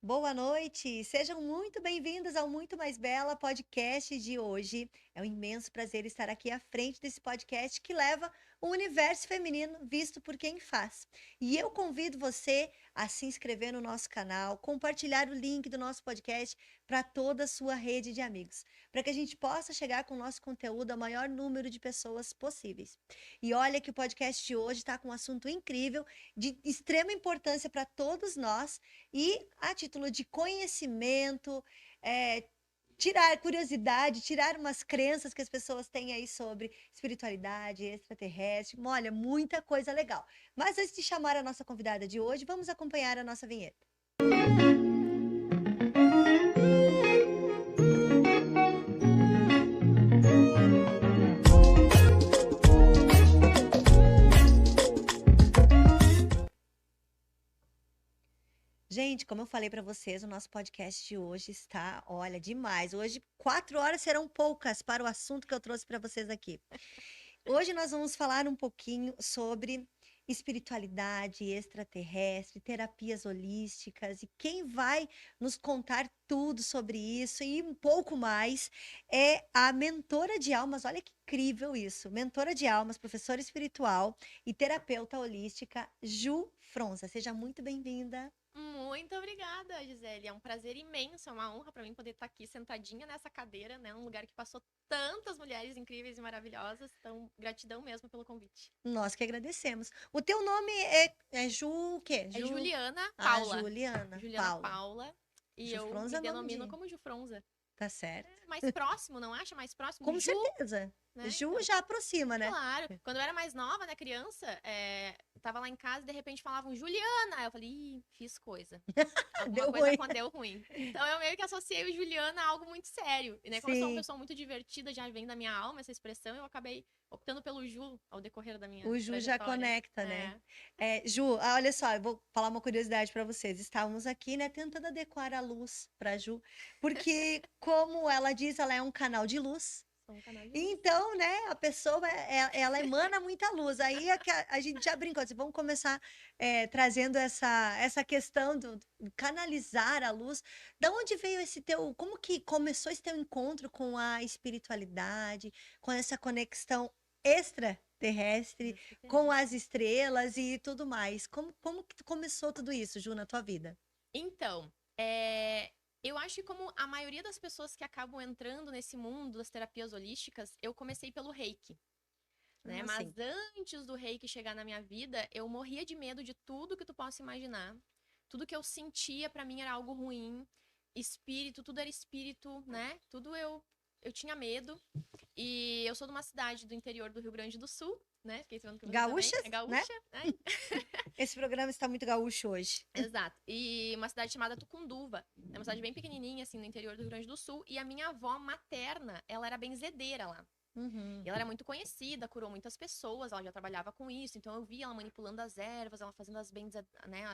Boa noite, sejam muito bem-vindos ao Muito Mais Bela podcast de hoje. É um imenso prazer estar aqui à frente desse podcast que leva o universo feminino visto por quem faz. E eu convido você a se inscrever no nosso canal, compartilhar o link do nosso podcast para toda a sua rede de amigos, para que a gente possa chegar com o nosso conteúdo ao maior número de pessoas possíveis. E olha que o podcast de hoje está com um assunto incrível, de extrema importância para todos nós e a título de conhecimento, tirar curiosidade, tirar umas crenças que as pessoas têm aí sobre espiritualidade, extraterrestre. Olha, muita coisa legal. Mas antes de chamar a nossa convidada de hoje, vamos acompanhar a nossa vinheta. Gente, como eu falei para vocês, o nosso podcast de hoje está, olha, demais. Hoje, 4 horas serão poucas para o assunto que eu trouxe para vocês aqui. Hoje nós vamos falar um pouquinho sobre espiritualidade extraterrestre, terapias holísticas, e quem vai nos contar tudo sobre isso e um pouco mais é a mentora de almas. Olha que incrível isso! Mentora de almas, professora espiritual e terapeuta holística, Ju Fronza. Seja muito bem-vinda. Muito obrigada, Gisele. É um prazer imenso, é uma honra para mim poder estar aqui sentadinha nessa cadeira, né? Um lugar que passou tantas mulheres incríveis e maravilhosas. Então, gratidão mesmo pelo convite. Nós que agradecemos. O teu nome é Ju o quê? É Ju... Juliana Ah, Paula. Juliana Juliana Paula. Paula. E Ju eu Fronza me é nome denomino de... como Jufronza. Tá certo. É mais próximo, não acha? Mais próximo de Com Ju, certeza. né? Ju Então, já aproxima, né? claro. Quando eu era mais nova, né, criança, tava lá em casa e de repente falavam Juliana. Aí eu falei, ih, fiz coisa. Alguma Deu coisa ruim. deu ruim. Então eu meio que associei o Juliana a algo muito sério. E né, como eu sou uma Sim, pessoa muito divertida, já vem da minha alma essa expressão, eu acabei optando pelo Ju ao decorrer da minha o Ju já trajetória. conecta, né? É. Ju, olha só, eu vou falar uma curiosidade para vocês. Estávamos aqui, né, tentando adequar a luz para Ju, porque, como ela diz, ela é um canal de luz. Sou um canal de luz. Então, né, a pessoa, ela emana muita luz. Aí é que a gente já brincou, assim, vamos começar trazendo essa questão do canalizar a luz. Da onde veio esse teu, como que começou esse teu encontro com a espiritualidade, com essa conexão extraterrestre, com Extraterrestre. as estrelas e tudo mais? Como que começou tudo isso, Ju, na tua vida? Então, eu acho que como a maioria das pessoas que acabam entrando nesse mundo das terapias holísticas, eu comecei pelo Reiki. Né? Ah, Mas sim. antes do Reiki chegar na minha vida, eu morria de medo de tudo que tu possa imaginar. Tudo que eu sentia pra mim era algo ruim. Espírito, tudo era espírito, né? Tudo eu tinha medo. E eu sou de uma cidade do interior do Rio Grande do Sul, né? Fiquei sabendo que você também é Gaúchas, né? gaúcha, né? Esse programa está muito gaúcho hoje. Exato. E uma cidade chamada Tucunduva. É uma cidade bem pequenininha, assim, no interior do Rio Grande do Sul. E a minha avó materna, ela era benzedeira lá. Uhum. E ela era muito conhecida, curou muitas pessoas, ela já trabalhava com isso, então eu via ela manipulando as ervas, ela fazendo né,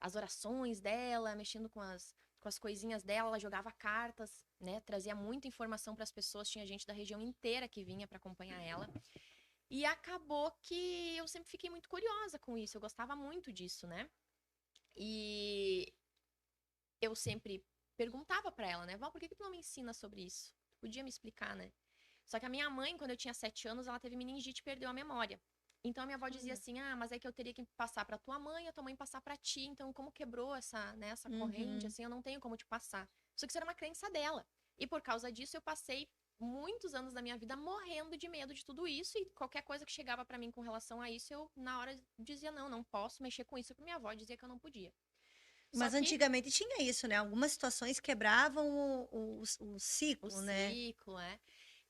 as orações dela, mexendo com as coisinhas dela, ela jogava cartas, né, trazia muita informação para as pessoas, tinha gente da região inteira que vinha para acompanhar ela. E acabou que eu sempre fiquei muito curiosa com isso, eu gostava muito disso, né? E eu sempre perguntava para ela, né, Val, por que tu não me ensina sobre isso? Tu podia me explicar, né? Só que a minha mãe, quando eu tinha 7 anos, ela teve meningite e perdeu a memória. Então a minha avó dizia Olha. assim: "Ah, mas é que eu teria que passar pra tua mãe, a tua mãe passar pra ti. Então como quebrou essa, né, essa corrente Uhum. assim, eu não tenho como te passar". Só que isso era uma crença dela. E por causa disso eu passei muitos anos da minha vida morrendo de medo de tudo isso e qualquer coisa que chegava pra mim com relação a isso, eu na hora dizia: "Não, não posso mexer com isso", porque minha avó dizia que eu não podia. Só Mas que antigamente tinha isso, né? Algumas situações quebravam o o ciclo, né? ciclo, é.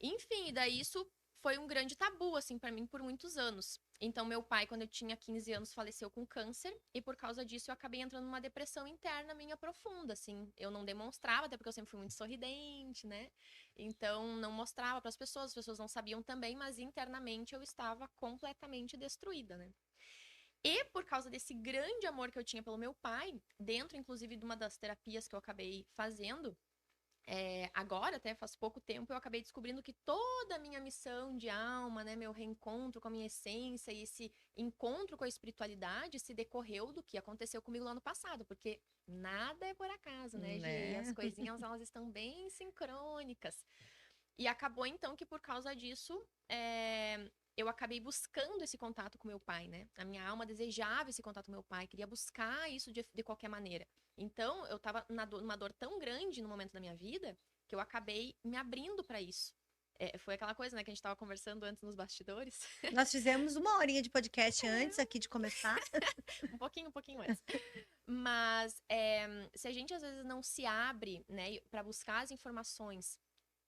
Enfim, daí isso foi um grande tabu, assim, pra mim por muitos anos. Então, meu pai, quando eu tinha 15 anos, faleceu com câncer, e por causa disso eu acabei entrando numa depressão interna minha profunda, assim. Eu não demonstrava, até porque eu sempre fui muito sorridente, né? Então, não mostrava para as pessoas não sabiam também, mas internamente eu estava completamente destruída, né? E por causa desse grande amor que eu tinha pelo meu pai, dentro inclusive de uma das terapias que eu acabei fazendo, Agora, até faz pouco tempo, eu acabei descobrindo que toda a minha missão de alma, né, meu reencontro com a minha essência e esse encontro com a espiritualidade se decorreu do que aconteceu comigo lá no passado, porque nada é por acaso, né, Gi? As Né? coisinhas, elas estão bem sincrônicas. E acabou, então, que por causa disso, eu acabei buscando esse contato com meu pai, né? A minha alma desejava esse contato com meu pai, queria buscar isso de qualquer maneira. Então, eu tava numa dor tão grande no momento da minha vida que eu acabei me abrindo para isso. Foi aquela coisa, né, que a gente tava conversando antes nos bastidores. Nós fizemos uma horinha de podcast antes aqui de começar. Um pouquinho antes. Mas se a gente às vezes não se abre, né, para buscar as informações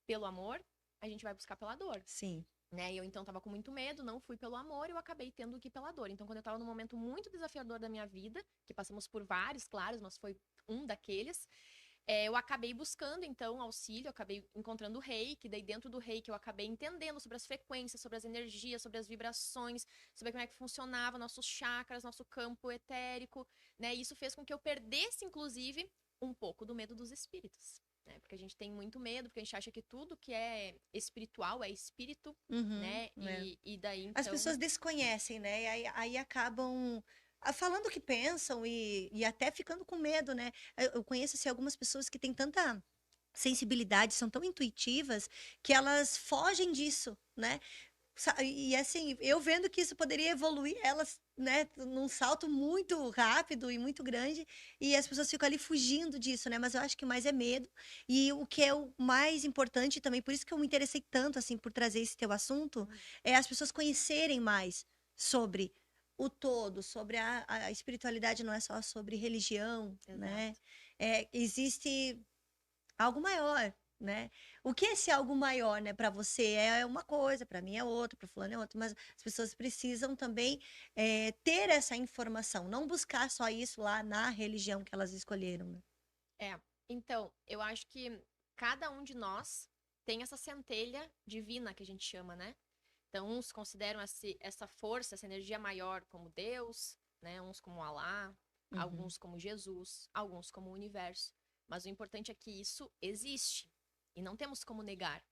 pelo amor, a gente vai buscar pela dor. Sim. Né? Eu então tava com muito medo, não fui pelo amor, eu acabei tendo que ir pela dor. Então, quando eu tava num momento muito desafiador da minha vida, que passamos por vários, claro, mas foi um daqueles, eu acabei buscando, então, auxílio, acabei encontrando o reiki, daí dentro do reiki eu acabei entendendo sobre as frequências, sobre as energias, sobre as vibrações, sobre como é que funcionava nossos chakras, nosso campo etérico, né? E isso fez com que eu perdesse, inclusive, um pouco do medo dos espíritos. Né? Porque a gente tem muito medo, porque a gente acha que tudo que é espiritual é espírito, Uhum, né? é. E daí, As então, pessoas desconhecem, né? E aí acabam falando o que pensam e até ficando com medo, né? Eu conheço assim, algumas pessoas que têm tanta sensibilidade, são tão intuitivas que elas fogem disso, né? E assim, eu vendo que isso poderia evoluir elas, né, num salto muito rápido e muito grande, e as pessoas ficam ali fugindo disso, né? Mas eu acho que mais é medo. E o que é o mais importante também, por isso que eu me interessei tanto assim por trazer esse teu assunto, é as pessoas conhecerem mais sobre o todo, sobre a espiritualidade não é só sobre religião, né? exato. Existe algo maior, né? O que é esse algo maior, né? Para você é uma coisa, para mim é outra, para fulano é outra, mas as pessoas precisam também ter essa informação, não buscar só isso lá na religião que elas escolheram, né? É. Então, eu acho que cada um de nós tem essa centelha divina que a gente chama, né? Então, uns consideram essa força, essa energia maior como Deus, né? Uns como Alá, Uhum. alguns como Jesus, alguns como o universo. Mas o importante é que isso existe e não temos como negar.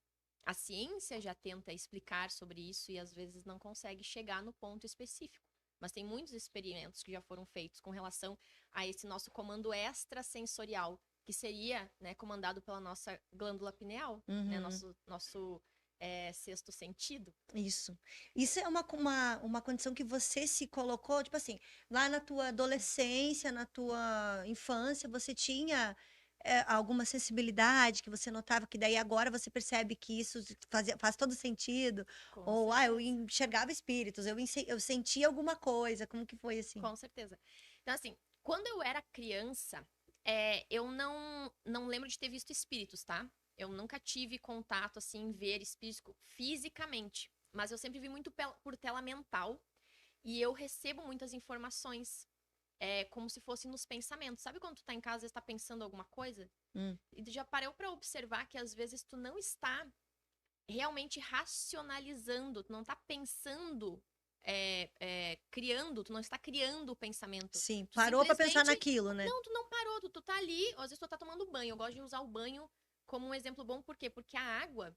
A ciência já tenta explicar sobre isso e às vezes não consegue chegar no ponto específico. Mas tem muitos experimentos que já foram feitos com relação a esse nosso comando extrasensorial, que seria, né, comandado pela nossa glândula pineal, né, Uhum. nosso sexto sentido. Isso. Isso é uma condição que você se colocou, tipo assim, lá na tua adolescência, na tua infância, você tinha alguma sensibilidade que você notava que daí agora você percebe que isso faz todo sentido? Com Ou, eu certeza. enxergava espíritos, eu sentia alguma coisa, como que foi assim? Com certeza. Então, assim, quando eu era criança, eu não lembro de ter visto espíritos, tá? Eu nunca tive contato, assim, ver espíritos fisicamente. Mas eu sempre vi muito por tela mental. E eu recebo muitas informações, como se fosse nos pensamentos. Sabe quando tu tá em casa e está pensando alguma coisa? Hum, E tu já parou pra observar que às vezes tu não está realmente racionalizando, tu não tá pensando, criando, tu não está criando o pensamento. sim, Tu parou para pensar simplesmente. naquilo, né? Não, tu não parou, tu tá ali, ou às vezes tu tá tomando banho. Eu gosto de usar o banho como um exemplo bom, por quê? Porque a água,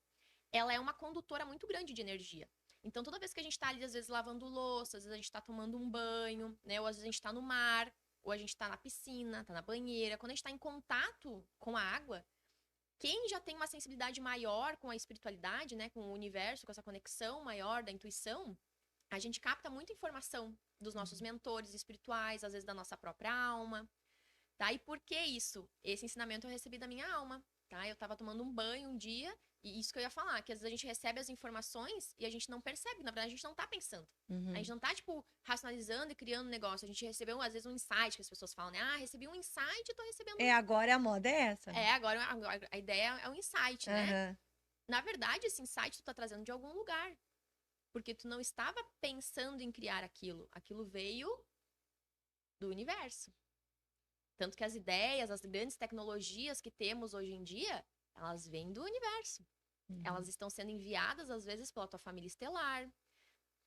ela é uma condutora muito grande de energia. Então, toda vez que a gente tá ali, às vezes, lavando louça, às vezes a gente tá tomando um banho, né? Ou às vezes a gente tá no mar, ou a gente tá na piscina, tá na banheira. Quando a gente tá em contato com a água, quem já tem uma sensibilidade maior com a espiritualidade, né, com o universo, com essa conexão maior da intuição, a gente capta muita informação dos nossos Uhum. mentores espirituais, às vezes da nossa própria alma, tá? E por que isso? Esse ensinamento eu recebi da minha alma, tá? Eu tava tomando um banho um dia, e isso que eu ia falar, que às vezes a gente recebe as informações e a gente não percebe, na verdade a gente não tá pensando. A gente Uhum. não tá, tipo, racionalizando e criando um negócio. A gente recebeu, às vezes, um insight, que as pessoas falam, né? Ah, recebi um insight e tô recebendo. Agora a moda é essa, né? Agora a ideia é um insight, né? Aham. Na verdade, esse insight tu tá trazendo de algum lugar. Porque tu não estava pensando em criar aquilo. Aquilo veio do universo. Tanto que as ideias, as grandes tecnologias que temos hoje em dia, elas vêm do universo. Elas Uhum. estão sendo enviadas, às vezes, pela tua família estelar,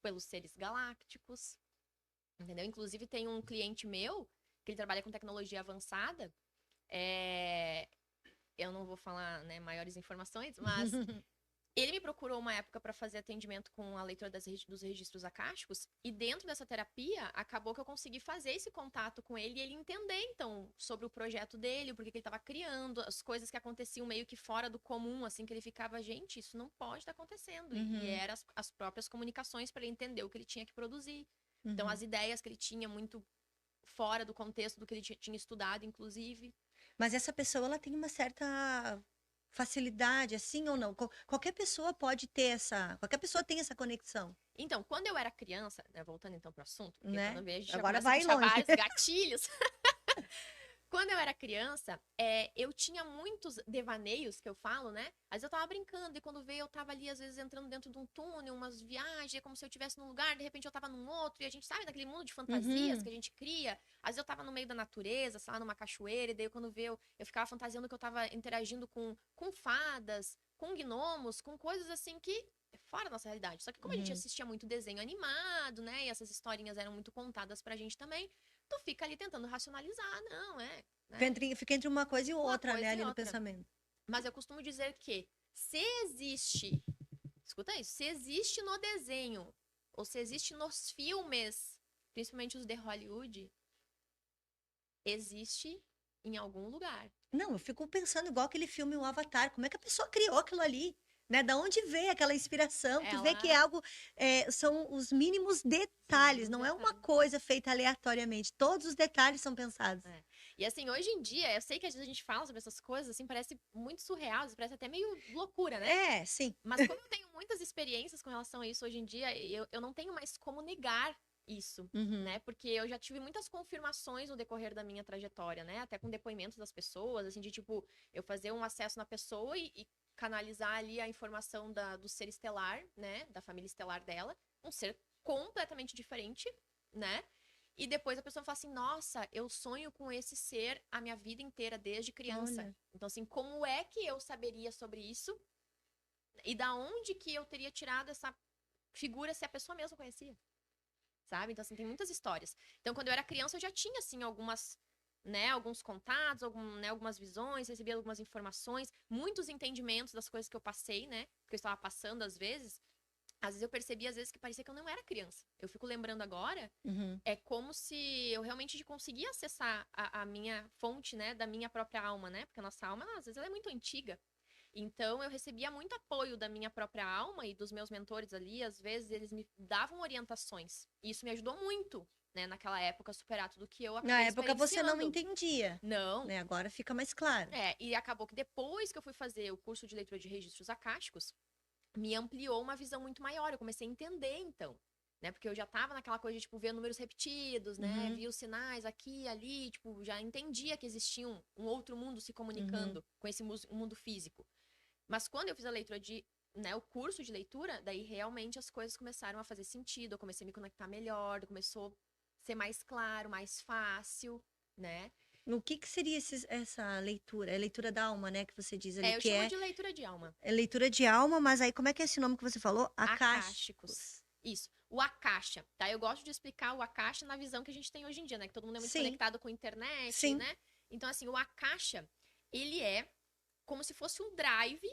pelos seres galácticos. Entendeu? Inclusive, tem um cliente meu, que ele trabalha com tecnologia avançada. É, eu não vou falar, né, maiores informações, mas ele me procurou uma época para fazer atendimento com a leitura dos registros acásticos, e dentro dessa terapia, acabou que eu consegui fazer esse contato com ele e ele entender, então, sobre o projeto dele, o porquê que ele estava criando, as coisas que aconteciam meio que fora do comum, assim, que ele ficava, gente, isso não pode estar acontecendo. E eram as próprias comunicações para ele entender o que ele tinha que produzir. Então, as ideias que ele tinha muito fora do contexto do que ele tinha estudado, inclusive. Mas essa pessoa, ela tem uma certa facilidade, assim ou não? Qualquer pessoa pode ter essa. Qualquer pessoa tem essa conexão, Então, quando eu era criança, né, voltando então pro assunto, porque né? quando eu vejo, a gente já Agora começa a vai puxar longe. vários gatilhos. Quando eu era criança, eu tinha muitos devaneios, que eu falo, né? Às vezes eu tava brincando, e quando veio, eu tava ali, às vezes, entrando dentro de um túnel, umas viagens, é como se eu estivesse num lugar, de repente eu tava num outro, e a gente sabe daquele mundo de fantasias que a gente cria. Às vezes eu tava no meio da natureza, sei lá, numa cachoeira, e daí quando veio, eu ficava fantasiando que eu tava interagindo com fadas, com gnomos, com coisas assim que é fora da nossa realidade. Só que como a gente assistia muito desenho animado, né? E essas historinhas eram muito contadas pra gente também, tu fica ali tentando racionalizar, não, né? Fica entre uma coisa e Uma outra, né? coisa e Ali no outra. pensamento. Mas eu costumo dizer que se existe, escuta isso, se existe no desenho, ou se existe nos filmes, principalmente os de Hollywood, existe em algum lugar. Não, eu fico pensando igual aquele filme O Avatar. Como é que a pessoa criou aquilo ali? Né? Da onde veio aquela inspiração? Tu vê que é Ela, algo, são os mínimos os detalhes, mínimos não é uma detalhes. coisa feita aleatoriamente. Todos os detalhes são pensados. É. E assim, hoje em dia, eu sei que às vezes a gente fala sobre essas coisas, assim, parece muito surreal, parece até meio loucura, né? É, sim. Mas como eu tenho muitas experiências com relação a isso hoje em dia, eu não tenho mais como negar isso, Uhum. né? Porque eu já tive muitas confirmações no decorrer da minha trajetória, né? Até com depoimentos das pessoas, assim, de tipo, eu fazer um acesso na pessoa e canalizar ali a informação do ser estelar, né? Da família estelar dela, um ser completamente diferente, né? E depois a pessoa fala assim, nossa, eu sonho com esse ser a minha vida inteira, desde criança. Olha. Então, assim, como é que eu saberia sobre isso? E da onde que eu teria tirado essa figura se a pessoa mesma conhecia? Sabe? Então, assim, tem muitas histórias. Então, quando eu era criança, eu já tinha, assim, algumas, né, alguns contatos, né, algumas visões, recebia algumas informações, muitos entendimentos das coisas que eu passei, né? Que eu estava passando às vezes. Às vezes eu percebia, às vezes, que parecia que eu não era criança. Eu fico lembrando agora, Uhum. é como se eu realmente conseguia acessar a minha fonte, né, da minha própria alma, né? Porque a nossa alma, às vezes, ela é muito antiga. Então, eu recebia muito apoio da minha própria alma e dos meus mentores ali. Às vezes, eles me davam orientações. E isso me ajudou muito, né, naquela época, a superar tudo que eu Na acabei época você não experienciando. entendia, Não. né? Agora fica mais claro. E acabou que depois que eu fui fazer o curso de leitura de registros acásticos, me ampliou uma visão muito maior. Eu comecei a entender, então. Né? Porque eu já tava naquela coisa de, tipo, ver números repetidos, né? Uhum. Via os sinais aqui e ali, tipo, já entendia que existia um outro mundo se Uhum. comunicando com esse mundo físico. Mas quando eu fiz a leitura né, o curso de leitura, daí realmente as coisas começaram a fazer sentido, eu comecei a me conectar melhor, começou a ser mais claro, mais fácil, né? O que que seria essa leitura? É leitura da alma, né? Que você diz ali, Eu que chamo de leitura de alma. é leitura de alma, mas aí como é que é esse nome que você falou? Acásticos. Acásticos. Isso. O Akasha, tá? Eu gosto de explicar o Akasha na visão que a gente tem hoje em dia, né? Que todo mundo é muito Sim, conectado com a internet, sim. né? Então, assim, o Akasha, ele é como se fosse um drive,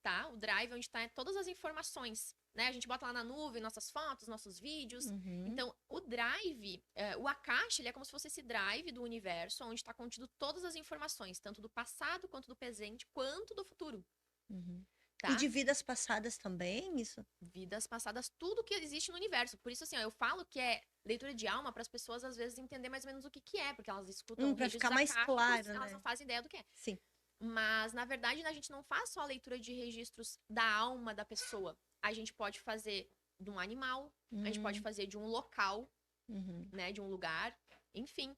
tá? O drive onde tá todas as informações, né? A gente bota lá na nuvem nossas fotos, nossos vídeos. Uhum. Então, o drive, o Akasha, ele é como se fosse esse drive do universo onde está contido todas as informações, tanto do passado, quanto do presente, quanto do futuro, Uhum. E tá? de vidas passadas também, isso? Vidas passadas, tudo que existe no universo. Por isso, assim, ó, eu falo que é leitura de alma para as pessoas, às vezes, entender mais ou menos o que que é, porque elas escutam Para ficar registros mais acásticos, claro, elas não né? fazem ideia do que é. Sim. Mas, na verdade, a gente não faz só a leitura de registros da alma da pessoa. A gente pode fazer de um animal, a gente pode fazer de um local, Uhum. né, de um lugar, enfim.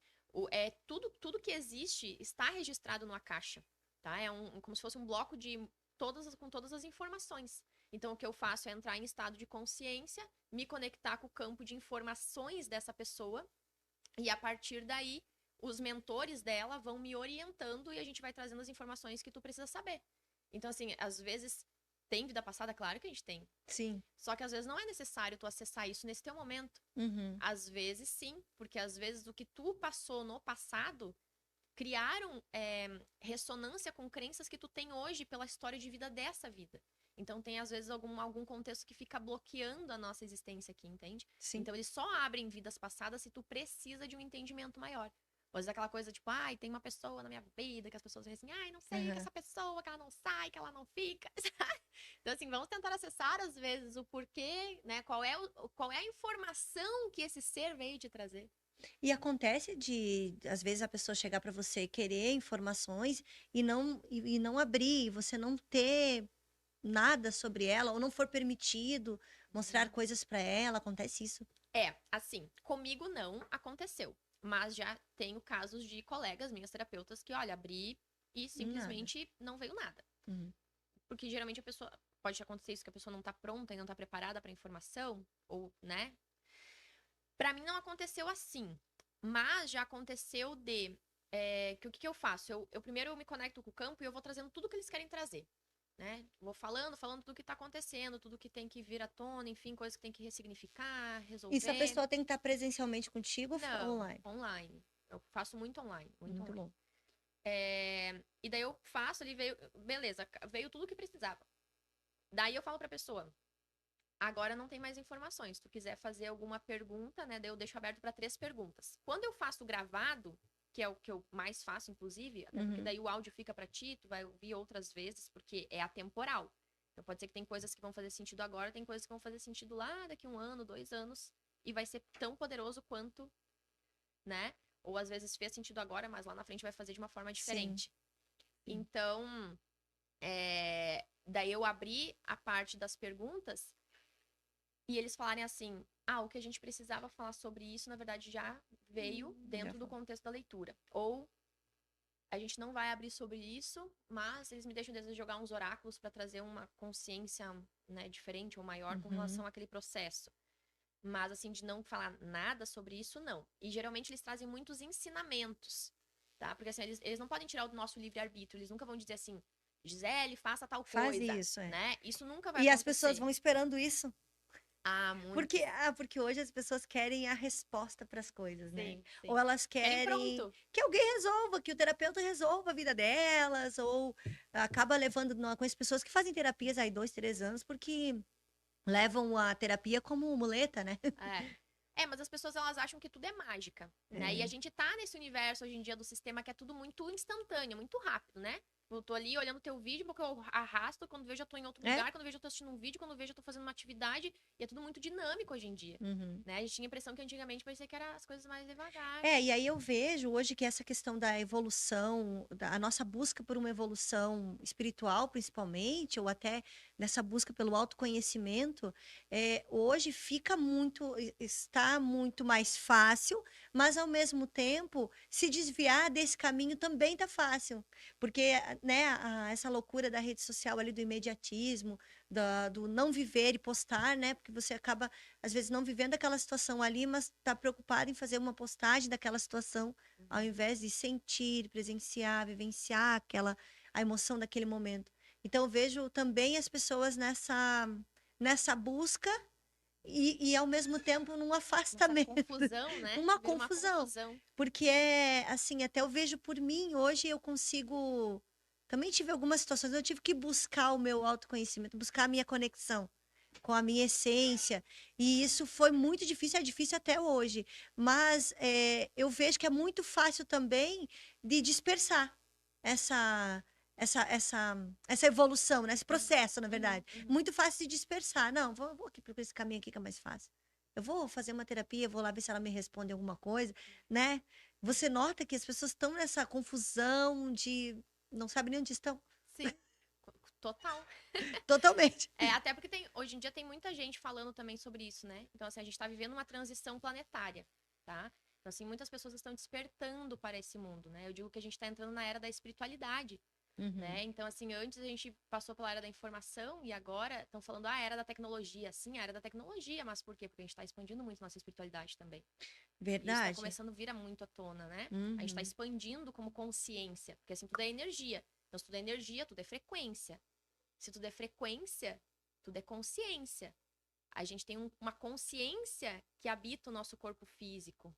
Tudo que existe está registrado numa caixa, tá? Como se fosse um bloco com todas as informações. Então, o que eu faço é entrar em estado de consciência, me conectar com o campo de informações dessa pessoa, e a partir daí, os mentores dela vão me orientando e a gente vai trazendo as informações que tu precisa saber. Então, assim, às vezes tem vida passada, claro que a gente tem. Sim. Só que às vezes não é necessário tu acessar isso nesse teu momento. Uhum. Às vezes sim, porque às vezes o que tu passou no passado criaram ressonância com crenças que tu tem hoje pela história de vida dessa vida. Então tem, às vezes, algum contexto que fica bloqueando a nossa existência aqui, entende? Sim. Então eles só abrem vidas passadas se tu precisa de um entendimento maior. Às vezes aquela coisa, tipo, ai, tem uma pessoa na minha vida, que as pessoas dizem assim, ai, não sei, que essa pessoa, que ela não sai, que ela não fica. Então, assim, vamos tentar acessar, às vezes, o porquê, né? Qual é a informação que esse ser veio te trazer. E acontece de, às vezes, a pessoa chegar para você querer informações e não abrir, você não ter nada sobre ela, ou não for permitido mostrar coisas para ela. Acontece isso? Assim, comigo não aconteceu. Mas já tenho casos de colegas, minhas terapeutas, que, olha, abri e simplesmente não veio nada. Porque geralmente a pessoa. Pode acontecer isso, que a pessoa não tá pronta e não tá preparada pra informação, ou, né? Pra mim não aconteceu assim. Mas já aconteceu de. Que o que eu faço? Eu primeiro eu me conecto com o campo e eu vou trazendo tudo que eles querem trazer. Né? Vou falando tudo que tá acontecendo, tudo que tem que vir à tona, enfim, coisas que tem que ressignificar, resolver. E se a pessoa tem que estar presencialmente contigo ou online? Online. Eu faço muito online. Muito online. Bom. E daí eu faço, ele veio, beleza, veio tudo o que precisava. Daí eu falo pra pessoa, agora não tem mais informações. Se tu quiser fazer alguma pergunta, né, daí eu deixo aberto pra 3 perguntas. Quando eu faço gravado, que é o que eu mais faço, inclusive, até porque daí o áudio fica pra ti, tu vai ouvir outras vezes, porque é atemporal. Então pode ser que tem coisas que vão fazer sentido agora, tem coisas que vão fazer sentido lá daqui 1 ano, 2 anos, e vai ser tão poderoso quanto, né? Ou às vezes fez sentido agora, mas lá na frente vai fazer de uma forma diferente. Sim. Então, daí eu abri a parte das perguntas e eles falarem assim, o que a gente precisava falar sobre isso, na verdade, já veio dentro do contexto da leitura. Ou a gente não vai abrir sobre isso, mas eles me deixam, às vezes, jogar uns oráculos para trazer uma consciência, né, diferente ou maior com relação àquele processo. Mas, assim, de não falar nada sobre isso, não. E, geralmente, eles trazem muitos ensinamentos, tá? Porque, assim, eles não podem tirar o nosso livre-arbítrio. Eles nunca vão dizer assim, Gisele, faça tal coisa. Faz isso, né? Isso nunca vai acontecer. E as pessoas vão esperando isso. Muito. Porque hoje as pessoas querem a resposta para as coisas, né? Sim. Ou elas querem que alguém resolva, que o terapeuta resolva a vida delas, ou acaba levando. Não, com as pessoas que fazem terapias aí 2, 3 anos, porque levam a terapia como muleta, né? Mas as pessoas, elas acham que tudo é mágica, né? E a gente tá nesse universo hoje em dia do sistema que é tudo muito instantâneo, muito rápido, né? Eu tô ali olhando teu vídeo, porque eu arrasto, quando vejo eu tô em outro lugar, quando vejo eu tô assistindo um vídeo, quando vejo eu tô fazendo uma atividade, e é tudo muito dinâmico hoje em dia, né? A gente tinha a impressão que antigamente parecia que era as coisas mais devagar. E aí eu vejo hoje que essa questão da evolução, a nossa busca por uma evolução espiritual, principalmente, ou até nessa busca pelo autoconhecimento, hoje está muito mais fácil, mas ao mesmo tempo, se desviar desse caminho também tá fácil, porque, né, essa loucura da rede social ali, do imediatismo, do não viver e postar, né, porque você acaba, às vezes, não vivendo aquela situação ali, mas tá preocupado em fazer uma postagem daquela situação, ao invés de sentir, presenciar, vivenciar a emoção daquele momento. Então, eu vejo também as pessoas nessa busca e ao mesmo tempo, num afastamento. Uma confusão, né? Uma confusão. Porque assim, até eu vejo por mim, hoje eu consigo. Também tive algumas situações, eu tive que buscar o meu autoconhecimento, buscar a minha conexão com a minha essência. E isso foi muito difícil, é difícil até hoje. Mas eu vejo que é muito fácil também de dispersar essa evolução, né? Esse processo, na verdade. Muito fácil de dispersar. Não, vou aqui por esse caminho aqui que é mais fácil. Eu vou fazer uma terapia, vou lá ver se ela me responde alguma coisa, né? Você nota que as pessoas estão nessa confusão de não sabem nem onde estão. Sim. Total. Totalmente. Até porque hoje em dia tem muita gente falando também sobre isso, né? Então, assim, a gente tá vivendo uma transição planetária, tá? Então, assim, muitas pessoas estão despertando para esse mundo, né? Eu digo que a gente tá entrando na era da espiritualidade, né? Então, assim, antes a gente passou pela era da informação e agora estão falando a era da tecnologia. Sim, a era da tecnologia, mas por quê? Porque a gente tá expandindo muito nossa espiritualidade também. Verdade. E isso tá começando a vir muito à tona, né? A gente tá expandindo como consciência, porque assim, tudo é energia. Então, se tudo é energia, tudo é frequência. Se tudo é frequência, tudo é consciência. A gente tem uma consciência que habita o nosso corpo físico.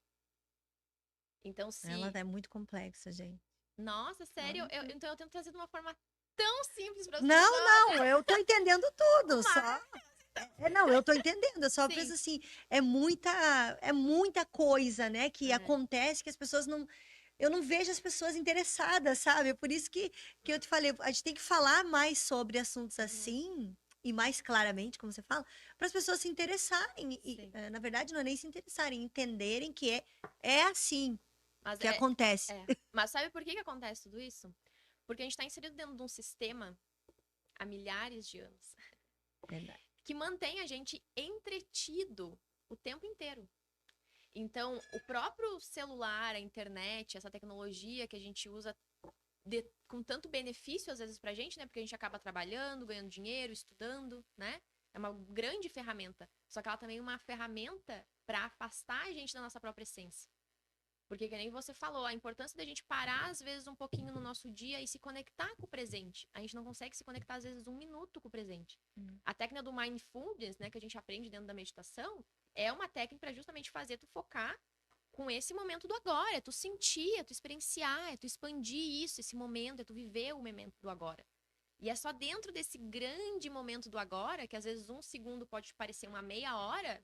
Então, Ela se... é muito complexa, gente. Nossa, Ela é sério? muito- Então eu tento trazer de uma forma tão simples para as Não, pessoas. não, eu tô entendendo tudo, só. Mas, Não, eu tô entendendo, eu só penso sim. assim, é muita coisa, né, que É. acontece que as pessoas não. Eu não vejo as pessoas interessadas, sabe? Por isso que eu te falei, a gente tem que falar mais sobre assuntos Uhum, assim, e mais claramente, como você fala, para as pessoas se interessarem. E, sim. na verdade, não é nem se interessarem, entenderem que é assim Mas que acontece. Mas sabe por que que acontece tudo isso? Porque a gente está inserido dentro de um sistema há milhares de anos Verdade. que mantém a gente entretido o tempo inteiro. Então, o próprio celular, a internet, essa tecnologia que a gente usa com tanto benefício às vezes pra gente, né? Porque a gente acaba trabalhando, ganhando dinheiro, estudando, né? É uma grande ferramenta. Só que ela também é uma ferramenta para afastar a gente da nossa própria essência. Porque, que nem você falou, a importância da gente parar, às vezes, um pouquinho no nosso dia e se conectar com o presente. A gente não consegue se conectar, às vezes, um minuto com o presente. A técnica do mindfulness, né, que a gente aprende dentro da meditação, é uma técnica para justamente fazer tu focar com esse momento do agora. É tu sentir, é tu experienciar, é tu expandir isso, esse momento, é tu viver o momento do agora. E é só dentro desse grande momento do agora, que às vezes um segundo pode parecer uma meia hora,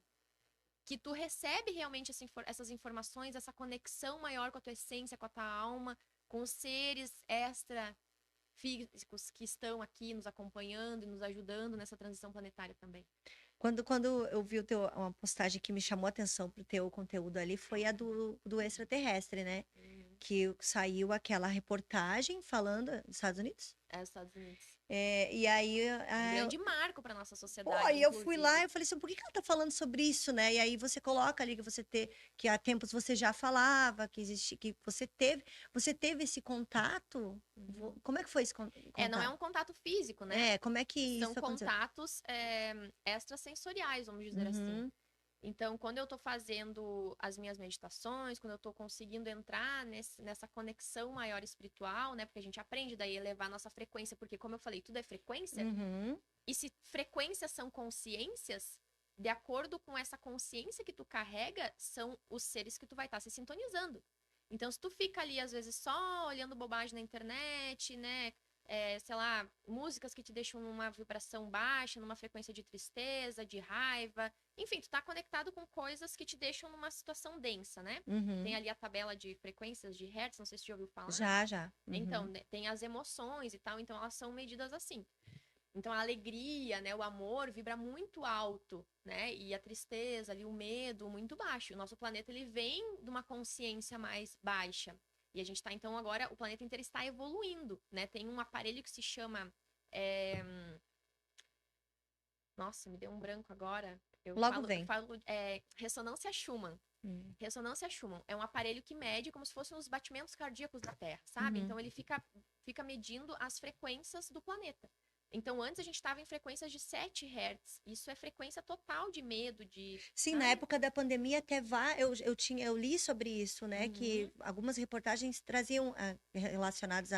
que tu recebe realmente essas informações, essa conexão maior com a tua essência, com a tua alma, com os seres extra físicos que estão aqui nos acompanhando e nos ajudando nessa transição planetária também. Quando eu vi uma postagem que me chamou a atenção pro teu conteúdo ali, foi a do extraterrestre, né? Que saiu aquela reportagem falando dos Estados Unidos. É, Estados Unidos. E aí, Um grande marco para nossa pô, sociedade, aí eu fui lá e inclusive. eu falei assim, por que que ela tá falando sobre isso, né? E aí você coloca ali que que há tempos você já falava, que existe, que você teve esse contato? Uhum. Como é que foi esse Não é contato? um contato físico, né? Como é que São isso aconteceu? contatos extrasensoriais, vamos dizer assim. Uhum, Então, quando eu tô fazendo as minhas meditações, quando eu tô conseguindo entrar nessa conexão maior espiritual, né? Porque a gente aprende daí a elevar a nossa frequência, porque, como eu falei, tudo é frequência. uhum. E se frequências são consciências, de acordo com essa consciência que tu carrega, são os seres que tu vai estar se sintonizando. Então, se tu fica ali, às vezes, só olhando bobagem na internet, né? Sei lá, músicas que te deixam numa vibração baixa, numa frequência de tristeza, de raiva. Enfim, tu tá conectado com coisas que te deixam numa situação densa, né? Tem Uhum. ali a tabela de frequências de Hertz, não sei se você já ouviu falar. Já, já. Então, Uhum. né, tem as emoções e tal, então elas são medidas assim. Então a alegria, né, o amor vibra muito alto, né? E a tristeza, ali o medo muito baixo. O nosso planeta ele vem de uma consciência mais baixa. E a gente está então agora, o planeta inteiro está evoluindo, né? Tem um aparelho que se chama é... Nossa, me deu um branco agora. Logo Eu vem. falo ressonância Schumann. Uhum. Ressonância Schumann é um aparelho que mede como se fossem os batimentos cardíacos da Terra, sabe? Uhum. Então ele fica medindo as frequências do planeta. Então antes a gente estava em frequências de 7 Hz. Isso é frequência total de medo, Sim, na né? época da pandemia eu li sobre isso, né? Que Uhum. algumas reportagens traziam relacionadas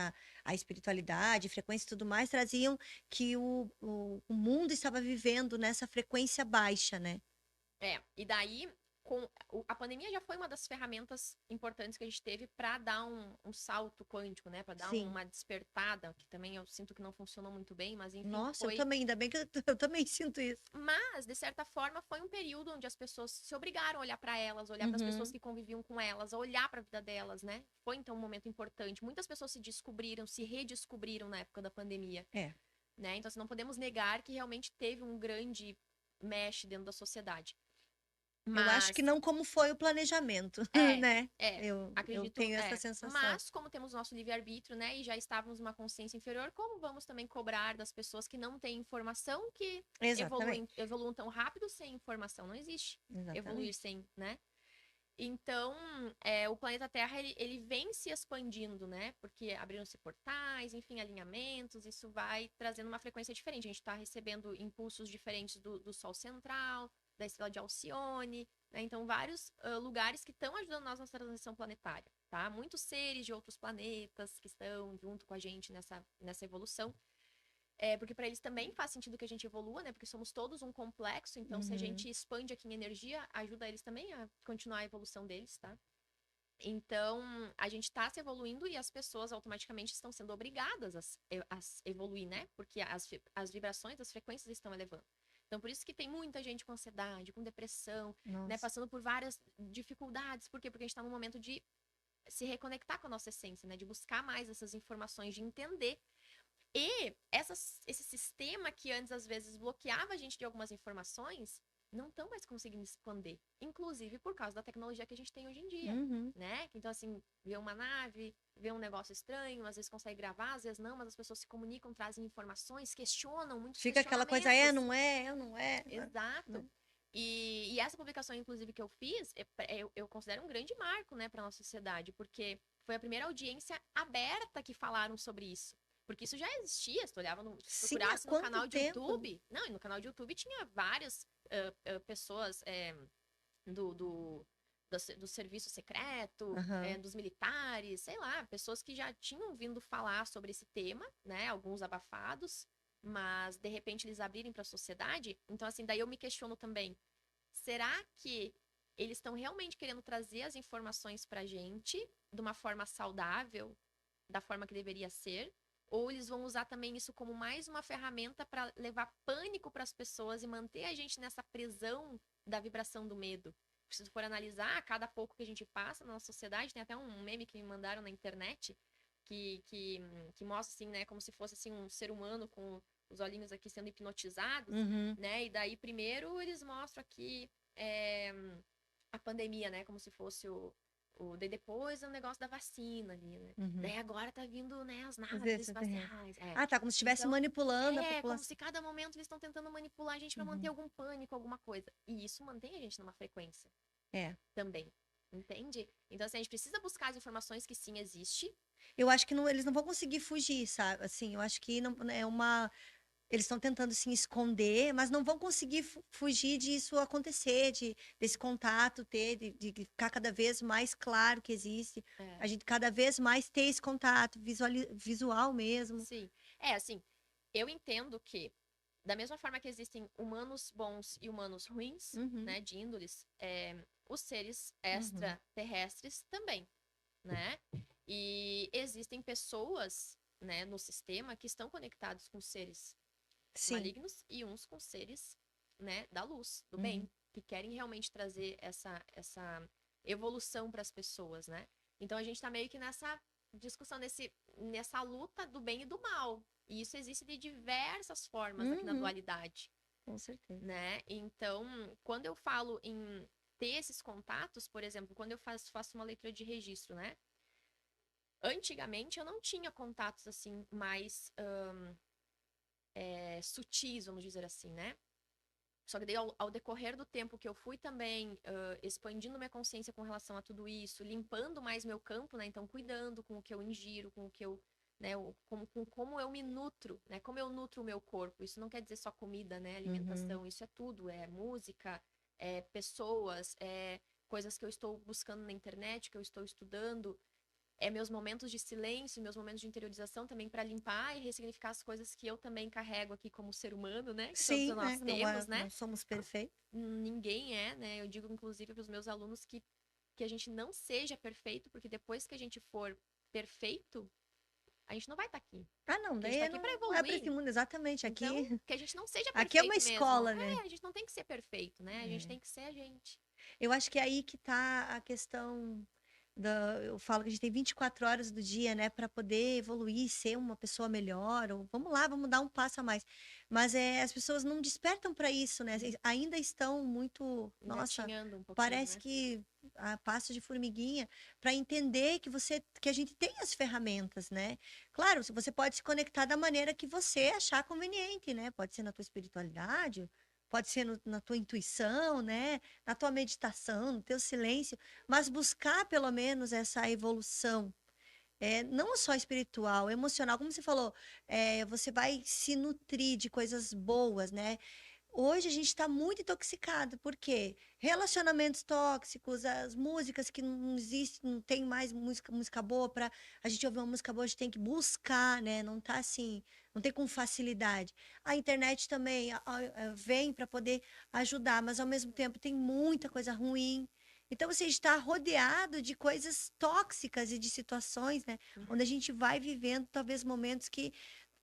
à espiritualidade, frequência e tudo mais, traziam que o mundo estava vivendo nessa frequência baixa, né? E daí, a pandemia já foi uma das ferramentas importantes que a gente teve para dar um salto quântico, né? Para dar Sim. uma despertada, que também eu sinto que não funcionou muito bem, mas enfim, Nossa, eu foi. também, ainda bem que eu também sinto isso. Mas, de certa forma, foi um período onde as pessoas se obrigaram a olhar para elas, olhar para as pessoas Uhum. que conviviam com elas, a olhar para a vida delas, né? Foi então um momento importante. Muitas pessoas se descobriram, se redescobriram na época da pandemia, É. né? Então, assim, não podemos negar que realmente teve um grande mexe dentro da sociedade. Eu acho que Mas não como foi o planejamento, é, né? é, Eu acredito, tenho essa sensação. Mas, como temos nosso livre-arbítrio, né, e já estávamos numa consciência inferior, como vamos também cobrar das pessoas que não têm informação que Exatamente. evoluam tão rápido sem informação? Não existe evoluir Exatamente. sem, né? Então, o planeta Terra, ele vem se expandindo, né? Porque abriram-se portais, enfim, alinhamentos, isso vai trazendo uma frequência diferente. A gente está recebendo impulsos diferentes do Sol central, da estrela de Alcione, né? Então, vários lugares que estão ajudando nós nessa transição planetária, tá? Muitos seres de outros planetas que estão junto com a gente nessa evolução. Porque para eles também faz sentido que a gente evolua, né? Porque somos todos um complexo, então se a Uhum. gente expande aqui em energia, ajuda eles também a continuar a evolução deles, tá? Então, a gente está se evoluindo e as pessoas automaticamente estão sendo obrigadas a evoluir, né? Porque as vibrações, as frequências estão elevando. Então, por isso que tem muita gente com ansiedade, com depressão, né? Nossa. Passando por várias dificuldades. Por quê? Porque a gente está num momento de se reconectar com a nossa essência, né? De buscar mais essas informações, de entender. E esse sistema que antes, às vezes, bloqueava a gente de algumas informações, não estão mais conseguindo expandir. Inclusive por causa da tecnologia que a gente tem hoje em dia, Uhum. né? Então, assim, vê uma nave, vê um negócio estranho, às vezes consegue gravar, às vezes não, mas as pessoas se comunicam, trazem informações, questionam, muitos Fica aquela coisa, questionamentos. não é. Exato. Né? E essa publicação, inclusive, que eu fiz, eu considero um grande marco, né, para nossa sociedade, porque foi a primeira audiência aberta que falaram sobre isso. Porque isso já existia, se tu olhava se Sim, há procurasse no quanto canal de tempo? YouTube. Não, e no canal de YouTube tinha várias pessoas do, do, do serviço secreto, Aham. dos militares, sei lá, pessoas que já tinham vindo falar sobre esse tema, né? Alguns abafados, mas de repente eles abrirem para a sociedade. Então, assim, daí eu me questiono também: será que eles estão realmente querendo trazer as informações pra gente de uma forma saudável, da forma que deveria ser? Ou eles vão usar também isso como mais uma ferramenta para levar pânico para as pessoas e manter a gente nessa prisão da vibração do medo? Se for analisar, a cada pouco que a gente passa na nossa sociedade, tem até um meme que me mandaram na internet que mostra assim, né, como se fosse assim um ser humano com os olhinhos aqui sendo hipnotizados, Uhum. né? E daí primeiro eles mostram aqui a pandemia, né, como se fosse daí depois o negócio da vacina ali, né? Uhum. Daí agora tá vindo, né, as Os naves extraterrestres. espaciais. Ah, tá, como se estivesse Então, manipulando a como população. se cada momento eles estão tentando manipular a gente para manter Uhum. algum pânico, alguma coisa. E isso mantém a gente numa frequência É. também. Entende? Então, assim, a gente precisa buscar as informações que sim existe. Eu acho que eles não vão conseguir fugir, sabe? Assim, eu acho que não é uma. Eles estão tentando se esconder, mas não vão conseguir fugir disso acontecer, desse contato ter, de ficar cada vez mais claro que existe. É, A gente cada vez mais ter esse contato visual mesmo. sim. Assim, eu entendo que, da mesma forma que existem humanos bons e humanos ruins, Uhum, né, de índoles, os seres uhum. extraterrestres também, né? E existem pessoas, né, no sistema que estão conectados com seres Sim. malignos e uns com seres, né, da luz, do Uhum. bem, que querem realmente trazer essa evolução para as pessoas, né? Então a gente tá meio que nessa discussão, nessa luta do bem e do mal. E isso existe de diversas formas aqui na Uhum, dualidade, com certeza. né? Então, quando eu falo em ter esses contatos, por exemplo, quando eu faço uma leitura de registro, né? Antigamente eu não tinha contatos assim mais sutis, vamos dizer assim, né? Só que daí, ao decorrer do tempo que eu fui também expandindo minha consciência com relação a tudo isso, limpando mais meu campo, né? Então, cuidando com o que eu ingiro, com o que eu, né? Como eu me nutro, né? Como eu nutro o meu corpo. Isso não quer dizer só comida, né? Uhum. Alimentação, isso é tudo. É música, é pessoas, é coisas que eu estou buscando na internet, que eu estou estudando, meus momentos de silêncio, meus momentos de interiorização também para limpar e ressignificar as coisas que eu também carrego aqui como ser humano, né? Que todos Sim, né? nós temos, né? Não somos perfeitos. Ninguém é, né? Eu digo, inclusive, para os meus alunos que a gente não seja perfeito, porque depois que a gente for perfeito, a gente não vai estar aqui. Ah, não, Porque a gente está daí aqui para não é para esse evoluir. mundo, exatamente. Então, Aqui, que a gente não seja aqui é uma perfeito mesmo. escola, né? A gente não tem que ser perfeito, né? A gente É. tem que ser a gente. Eu acho que é aí que tá a questão eu falo que a gente tem 24 horas do dia, né, para poder evoluir, ser uma pessoa melhor, ou vamos lá, vamos dar um passo a mais. Mas as pessoas não despertam para isso, né? Ainda estão muito, nossa, Engatinhando um pouquinho, parece né? que a passo de formiguinha para entender que a gente tem as ferramentas, né? Claro, se você pode se conectar da maneira que você achar conveniente, né? Pode ser na tua espiritualidade, pode ser na tua intuição, né? Na tua meditação, no teu silêncio, mas buscar pelo menos essa evolução. Não só espiritual, emocional, como você falou, você vai se nutrir de coisas boas, né? Hoje a gente está muito intoxicado, por quê? Relacionamentos tóxicos, as músicas que não existem, não tem mais música boa para a gente ouvir uma música boa, a gente tem que buscar, né? Não tá assim, não tem com facilidade. A internet também vem para poder ajudar, mas ao mesmo tempo tem muita coisa ruim. Então, você está rodeado de coisas tóxicas e de situações, né? Onde a Uhum. gente vai vivendo, talvez, momentos que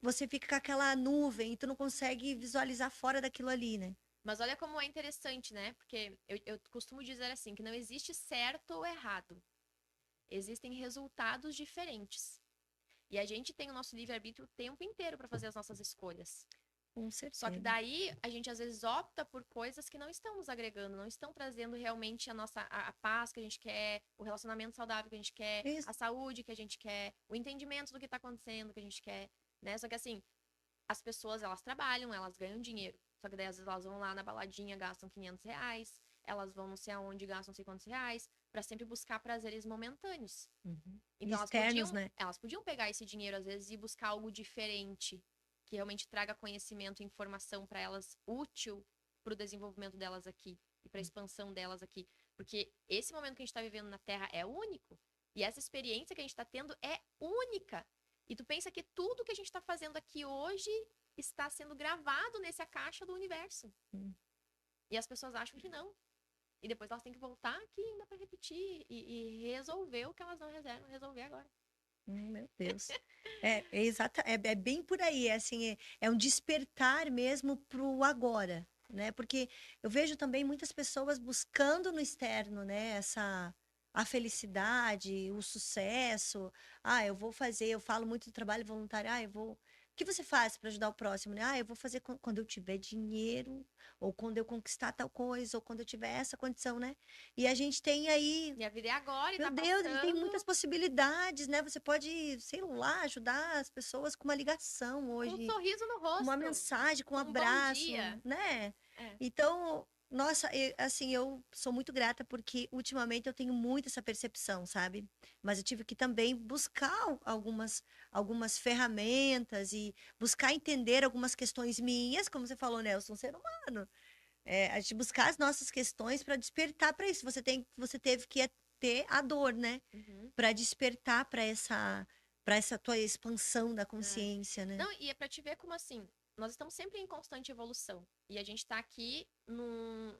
você fica com aquela nuvem e tu não consegue visualizar fora daquilo ali, né? Mas olha como é interessante, né? Porque eu costumo dizer assim, que não existe certo ou errado. Existem resultados diferentes. E a gente tem o nosso livre-arbítrio o tempo inteiro para fazer as nossas escolhas. Com Só que certeza. daí a gente às vezes opta por coisas que não estão nos agregando, não estão trazendo realmente a nossa a paz que a gente quer, o relacionamento saudável que a gente quer, Isso. a saúde que a gente quer, o entendimento do que tá acontecendo que a gente quer, né? Só que assim, as pessoas elas trabalham, elas ganham dinheiro. Só que daí às vezes elas vão lá na baladinha, gastam R$ 500, elas vão não sei aonde, gastam não sei quantos reais, pra sempre buscar prazeres momentâneos. Uhum. E Então externos, né? elas podiam pegar esse dinheiro às vezes e buscar algo diferente, que realmente traga conhecimento e informação para elas útil para o desenvolvimento delas aqui e para a expansão delas aqui, porque esse momento que a gente está vivendo na Terra é único e essa experiência que a gente está tendo é única. E tu pensa que tudo que a gente está fazendo aqui hoje está sendo gravado nessa caixa do universo. Hum. E as pessoas acham que não. E depois elas têm que voltar aqui ainda para repetir e resolver o que elas não resolver agora. Meu Deus. É bem por aí, é assim, é um despertar mesmo pro agora, né? Porque eu vejo também muitas pessoas buscando no externo, né, a felicidade, o sucesso. Ah, eu vou fazer, eu falo muito do trabalho voluntário, eu vou. O que você faz para ajudar o próximo, né? Eu vou fazer quando eu tiver dinheiro, ou quando eu conquistar tal coisa, ou quando eu tiver essa condição, né? E a gente tem aí Minha vida é agora e meu tá Deus, ele tem muitas passando possibilidades, né? Você pode, sei lá, ajudar as pessoas com uma ligação com um hoje, sorriso no com uma rosto, mensagem, com um com um bom abraço, dia. né? É. Então, nossa, assim, eu sou muito grata porque ultimamente eu tenho muito essa percepção, sabe? Mas eu tive que também buscar algumas ferramentas e buscar entender algumas questões minhas, como você falou, né? Eu sou um ser humano. A gente buscar as nossas questões para despertar para isso. Você teve que ter a dor, né? Uhum, Para despertar para essa tua expansão da é. consciência, né? Não, e é pra te ver como assim, nós estamos sempre em constante evolução. E a gente tá aqui num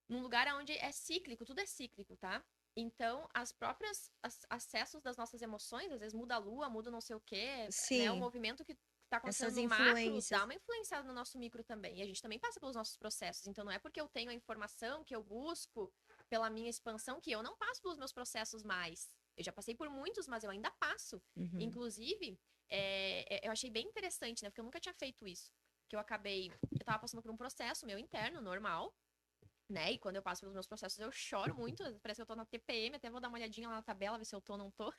lugar onde é cíclico, tudo é cíclico, tá? Então, as próprias acessos das nossas emoções, às vezes muda a lua, muda não sei o quê, né? O Sim, movimento que tá acontecendo essas no macro dá influências. uma influenciada no nosso micro também. E a gente também passa pelos nossos processos. Então, não é porque eu tenho a informação que eu busco pela minha expansão que eu não passo pelos meus processos mais. Eu já passei por muitos, mas eu ainda passo. Uhum. Inclusive, eu achei bem interessante, né? Porque eu nunca tinha feito isso. Que eu tava passando por um processo meu interno, normal, né? E quando eu passo pelos meus processos, eu choro muito. Parece que eu tô na TPM, até vou dar uma olhadinha lá na tabela, ver se eu tô ou não tô.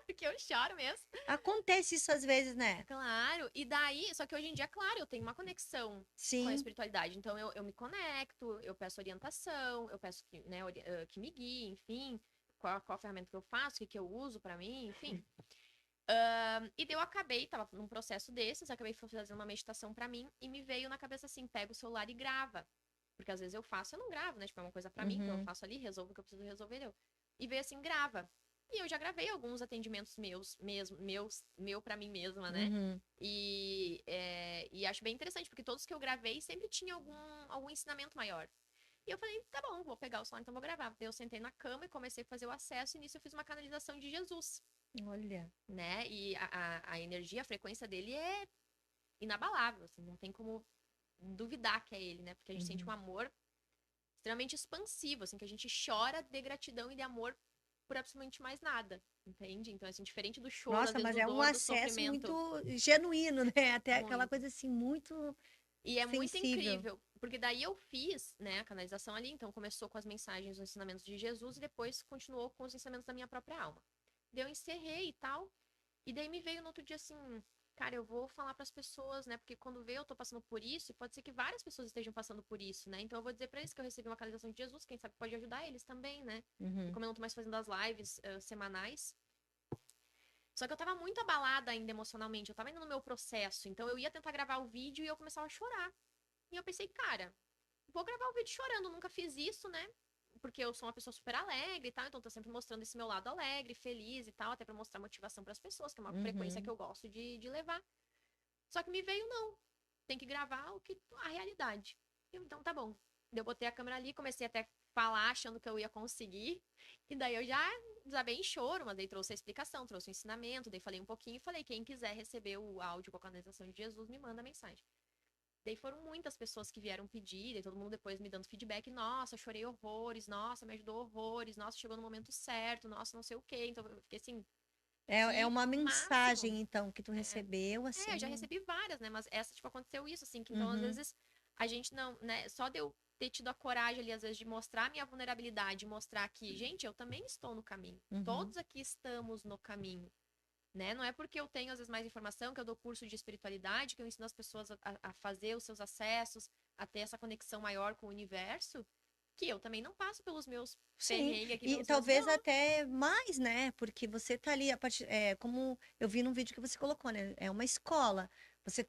Porque eu choro mesmo. Acontece isso às vezes, né? Claro. E daí, só que hoje em dia, claro, eu tenho uma conexão com a Sim. espiritualidade. Então eu me conecto, eu peço orientação, eu peço que, né, que me guie, enfim, qual a ferramenta que eu faço, o que eu uso pra mim, enfim. E daí eu acabei, tava num processo desses, acabei fazendo uma meditação pra mim e me veio na cabeça assim, pega o celular e grava. Porque às vezes eu faço, eu não gravo, né? Tipo, é uma coisa pra mim, então eu Uhum. faço ali, resolvo o que eu preciso resolver, eu. E veio assim, grava. E eu já gravei alguns atendimentos meus, mesmo, meu pra mim mesma, né? Uhum. E acho bem interessante, porque todos que eu gravei sempre tinha algum ensinamento maior. E eu falei, tá bom, vou pegar o celular, então vou gravar. Daí eu sentei na cama e comecei a fazer o acesso, e nisso eu fiz uma canalização de Jesus, Olha. né? E a energia, a frequência dele é inabalável, assim, não tem como duvidar que é ele, né? Porque a gente sente um Uhum. amor extremamente expansivo, assim, que a gente chora de gratidão e de amor por absolutamente mais nada, entende? Então, assim, diferente do choro, às Nossa, vezes mas do é um dor, do acesso muito sofrimento, genuíno, né? Até aquela muito. coisa assim, muito E é muito sensível. incrível, porque daí eu fiz, né, a canalização ali, então começou com as mensagens, os ensinamentos de Jesus e depois continuou com os ensinamentos da minha própria alma. Daí eu encerrei e tal, e daí me veio no outro dia assim, cara, eu vou falar para as pessoas, né? Porque quando vê eu tô passando por isso, e pode ser que várias pessoas estejam passando por isso, né? Então eu vou dizer para eles que eu recebi uma canalização de Jesus, quem sabe pode ajudar eles também, né? E Uhum. como eu não tô mais fazendo as lives semanais, só que eu tava muito abalada ainda emocionalmente, eu tava ainda no meu processo, então eu ia tentar gravar o vídeo e eu começava a chorar. E eu pensei, cara, vou gravar o vídeo chorando, nunca fiz isso, né? Porque eu sou uma pessoa super alegre e tal, então tô sempre mostrando esse meu lado alegre, feliz e tal, até pra mostrar motivação pras pessoas, que é uma frequência que Uhum. eu gosto de levar. Só que me veio, não. Tem que gravar a realidade. Eu, então tá bom. Eu botei a câmera ali, comecei até a falar, achando que eu ia conseguir. E daí eu já desabei em choro, mas daí trouxe a explicação, trouxe o ensinamento, daí falei um pouquinho e falei, quem quiser receber o áudio com a canonização de Jesus, me manda mensagem. Daí foram muitas pessoas que vieram pedir, daí todo mundo depois me dando feedback, nossa, chorei horrores, nossa, me ajudou horrores, nossa, chegou no momento certo, nossa, não sei o quê. Então eu fiquei assim, É que uma máximo. mensagem, então, que tu É, recebeu, eu já assim. recebi várias, né? Mas essa, tipo, aconteceu isso, assim, que então às Uhum, vezes a gente não, né? Só de eu ter tido a coragem ali, às vezes, de mostrar minha vulnerabilidade, mostrar que, gente, eu também estou no caminho. uhum. Todos aqui estamos no caminho, né? Não é porque eu tenho, às vezes, mais informação, que eu dou curso de espiritualidade, que eu ensino as pessoas a fazer os seus acessos, a ter essa conexão maior com o universo, que eu também não passo pelos meus Sim, perrengues aqui, e pelos meus talvez BO. até mais, né? Porque você tá ali, como eu vi num vídeo que você colocou, né? É uma escola.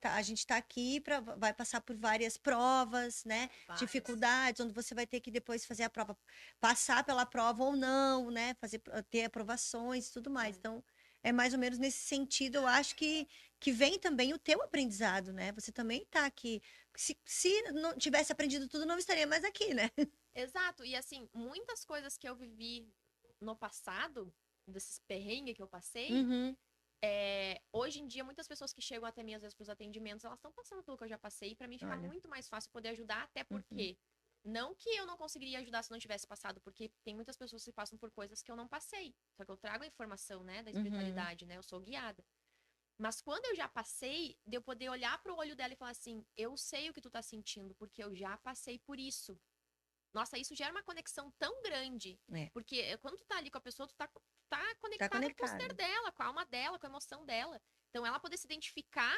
A gente tá aqui vai passar por várias provas, né? Várias. Dificuldades, onde você vai ter que depois fazer a prova, passar pela prova ou não, né? Ter aprovações e tudo mais. É. Então, é mais ou menos nesse sentido, eu acho que vem também o teu aprendizado, né? Você também tá aqui. Se não tivesse aprendido tudo, não estaria mais aqui, né? Exato, e assim, muitas coisas que eu vivi no passado, desses perrengues que eu passei, Uhum, hoje em dia, muitas pessoas que chegam até mim, às vezes, para os atendimentos, elas estão passando pelo que eu já passei, e para mim fica olha. muito mais fácil poder ajudar, até Uhum. porque não que eu não conseguiria ajudar se não tivesse passado, porque tem muitas pessoas que passam por coisas que eu não passei. Só que eu trago a informação, né, da Uhum. espiritualidade, né? Eu sou guiada. Mas quando eu já passei, de eu poder olhar pro olho dela e falar assim: eu sei o que tu tá sentindo, porque eu já passei por isso. Nossa, isso gera uma conexão tão grande. É, Porque quando tu tá ali com a pessoa, tu tá tá conectada com o ser conectada. dela, com a alma dela, com a emoção dela. Então, ela poder se identificar,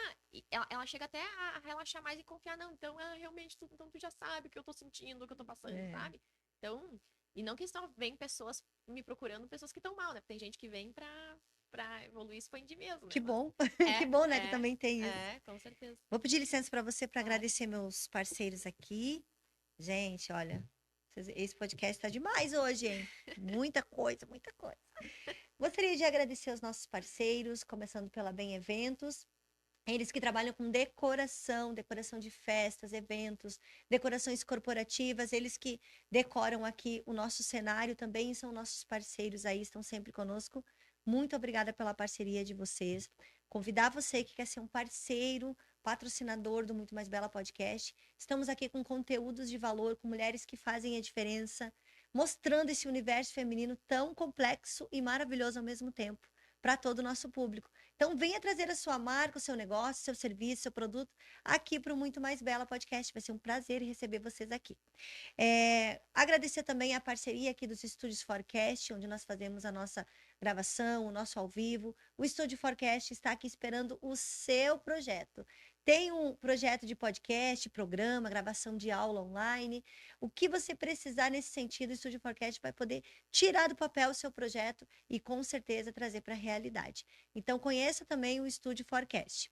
ela chega até a relaxar mais e confiar. Não, então, realmente, então tu já sabe o que eu tô sentindo, o que eu tô passando, É. sabe? Então, e não que só vem pessoas me procurando, pessoas que estão mal, né? Tem gente que vem pra evoluir e expandir mesmo, né? Que Mas bom, que bom, né, que também tem isso. com certeza. Vou pedir licença para você para Claro. agradecer meus parceiros aqui. Gente, olha, esse podcast tá demais hoje, hein? Muita coisa, muita coisa. Gostaria de agradecer os nossos parceiros, começando pela Bem Eventos. Eles que trabalham com decoração, decoração de festas, eventos, decorações corporativas, eles que decoram aqui o nosso cenário também são nossos parceiros aí, estão sempre conosco. Muito obrigada pela parceria de vocês. Convidar você que quer ser um parceiro, patrocinador do Muito Mais Bela Podcast. Estamos aqui com conteúdos de valor, com mulheres que fazem a diferença, mostrando esse universo feminino tão complexo e maravilhoso ao mesmo tempo para todo o nosso público. Então, venha trazer a sua marca, o seu negócio, seu serviço, seu produto aqui para o Muito Mais Bela Podcast. Vai ser um prazer receber vocês aqui. Agradecer também a parceria aqui dos Estúdios Forecast, onde nós fazemos a nossa gravação, o nosso ao vivo. O Estúdio Forecast está aqui esperando o seu projeto. Tem um projeto de podcast, programa, gravação de aula online. O que você precisar nesse sentido, o Estúdio Forecast vai poder tirar do papel o seu projeto e com certeza trazer para a realidade. Então, conheça também o Estúdio Forecast.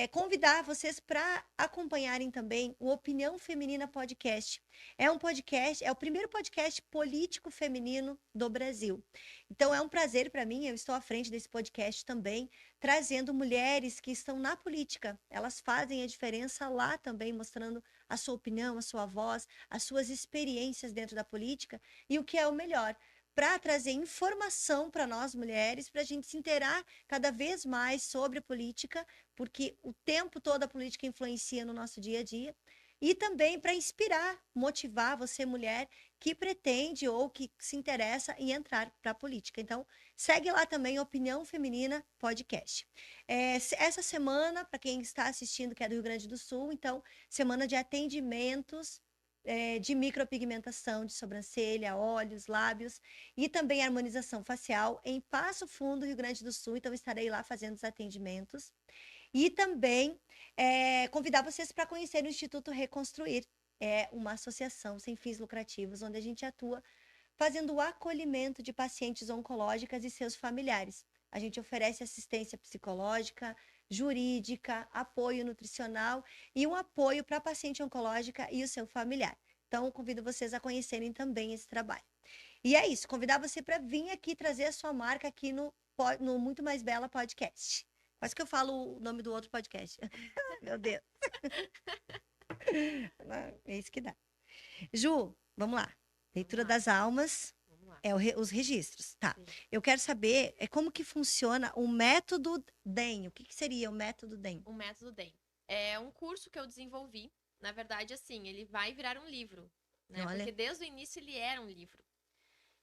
Convidar vocês para acompanharem também o Opinião Feminina Podcast. É um podcast, é o primeiro podcast político feminino do Brasil. Então é um prazer para mim, eu estou à frente desse podcast também, trazendo mulheres que estão na política. Elas fazem a diferença lá também, mostrando a sua opinião, a sua voz, as suas experiências dentro da política e o que é o melhor. Para trazer informação para nós mulheres, para a gente se inteirar cada vez mais sobre a política, porque o tempo todo a política influencia no nosso dia a dia, e também para inspirar, motivar você, mulher, que pretende ou que se interessa em entrar para a política. Então, segue lá também Opinião Feminina Podcast. Essa semana, para quem está assistindo, que é do Rio Grande do Sul, então, semana de atendimentos de micropigmentação de sobrancelha, olhos, lábios e também harmonização facial em Passo Fundo, Rio Grande do Sul. Então, estarei lá fazendo os atendimentos. E também convidar vocês para conhecer o Instituto Reconstruir. É uma associação sem fins lucrativos, onde a gente atua fazendo o acolhimento de pacientes oncológicas e seus familiares. A gente oferece assistência psicológica, jurídica, apoio nutricional e um apoio para a paciente oncológica e o seu familiar. Então, convido vocês a conhecerem também esse trabalho. E é isso, convidar você para vir aqui trazer a sua marca aqui no Muito Mais Bela Podcast. Quase que eu falo o nome do outro podcast. Meu Deus. É isso que dá. Ju, vamos lá. Leitura lá. das almas Vamos lá. é os registros. Tá. Sim. Eu quero saber como que funciona o método DEM. O que que seria o método DEM? O método DEM. É um curso que eu desenvolvi. Na verdade, assim, ele vai virar um livro, né? Olha. Porque desde o início ele era um livro.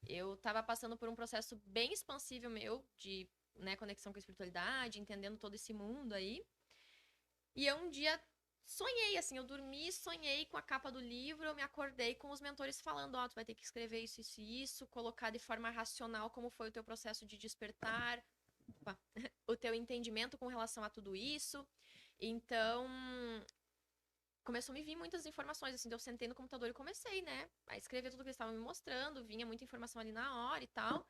Eu estava passando por um processo bem expansivo meu de, né, conexão com a espiritualidade, entendendo todo esse mundo aí. E eu um dia sonhei, assim, eu dormi, sonhei com a capa do livro, eu me acordei com os mentores falando, ó, tu vai ter que escrever isso, isso e isso, colocar de forma racional como foi o teu processo de despertar, o teu entendimento com relação a tudo isso. Então, começou a me vir muitas informações, assim, então eu sentei no computador e comecei, né, a escrever tudo que eles estavam me mostrando, vinha muita informação ali na hora e tal.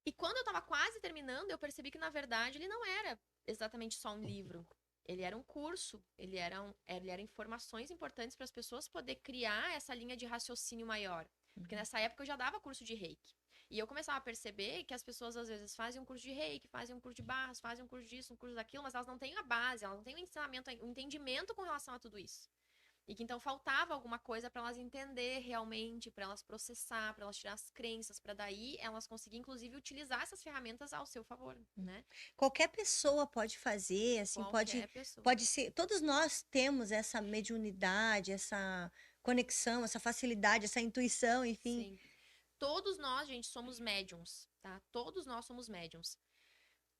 E quando eu tava quase terminando, eu percebi que, na verdade, ele não era exatamente só um livro. Ele era um curso, ele era informações importantes para as pessoas poder criar essa linha de raciocínio maior. Porque nessa época eu já dava curso de Reiki. E eu começava a perceber que as pessoas, às vezes, fazem um curso de Reiki, fazem um curso de barras, fazem um curso disso, um curso daquilo, mas elas não têm a base, elas não têm o ensinamento, o entendimento com relação a tudo isso. E que então faltava alguma coisa para elas entender realmente, para elas processar, para elas tirar as crenças, para daí elas conseguirem, inclusive, utilizar essas ferramentas ao seu favor, né? Qualquer pessoa pode fazer, assim, Qualquer pessoa. pode ser. Todos nós temos essa mediunidade, essa conexão, essa facilidade, essa intuição, enfim. Sim. Todos nós, gente, somos médiums, tá? Todos nós somos médiums.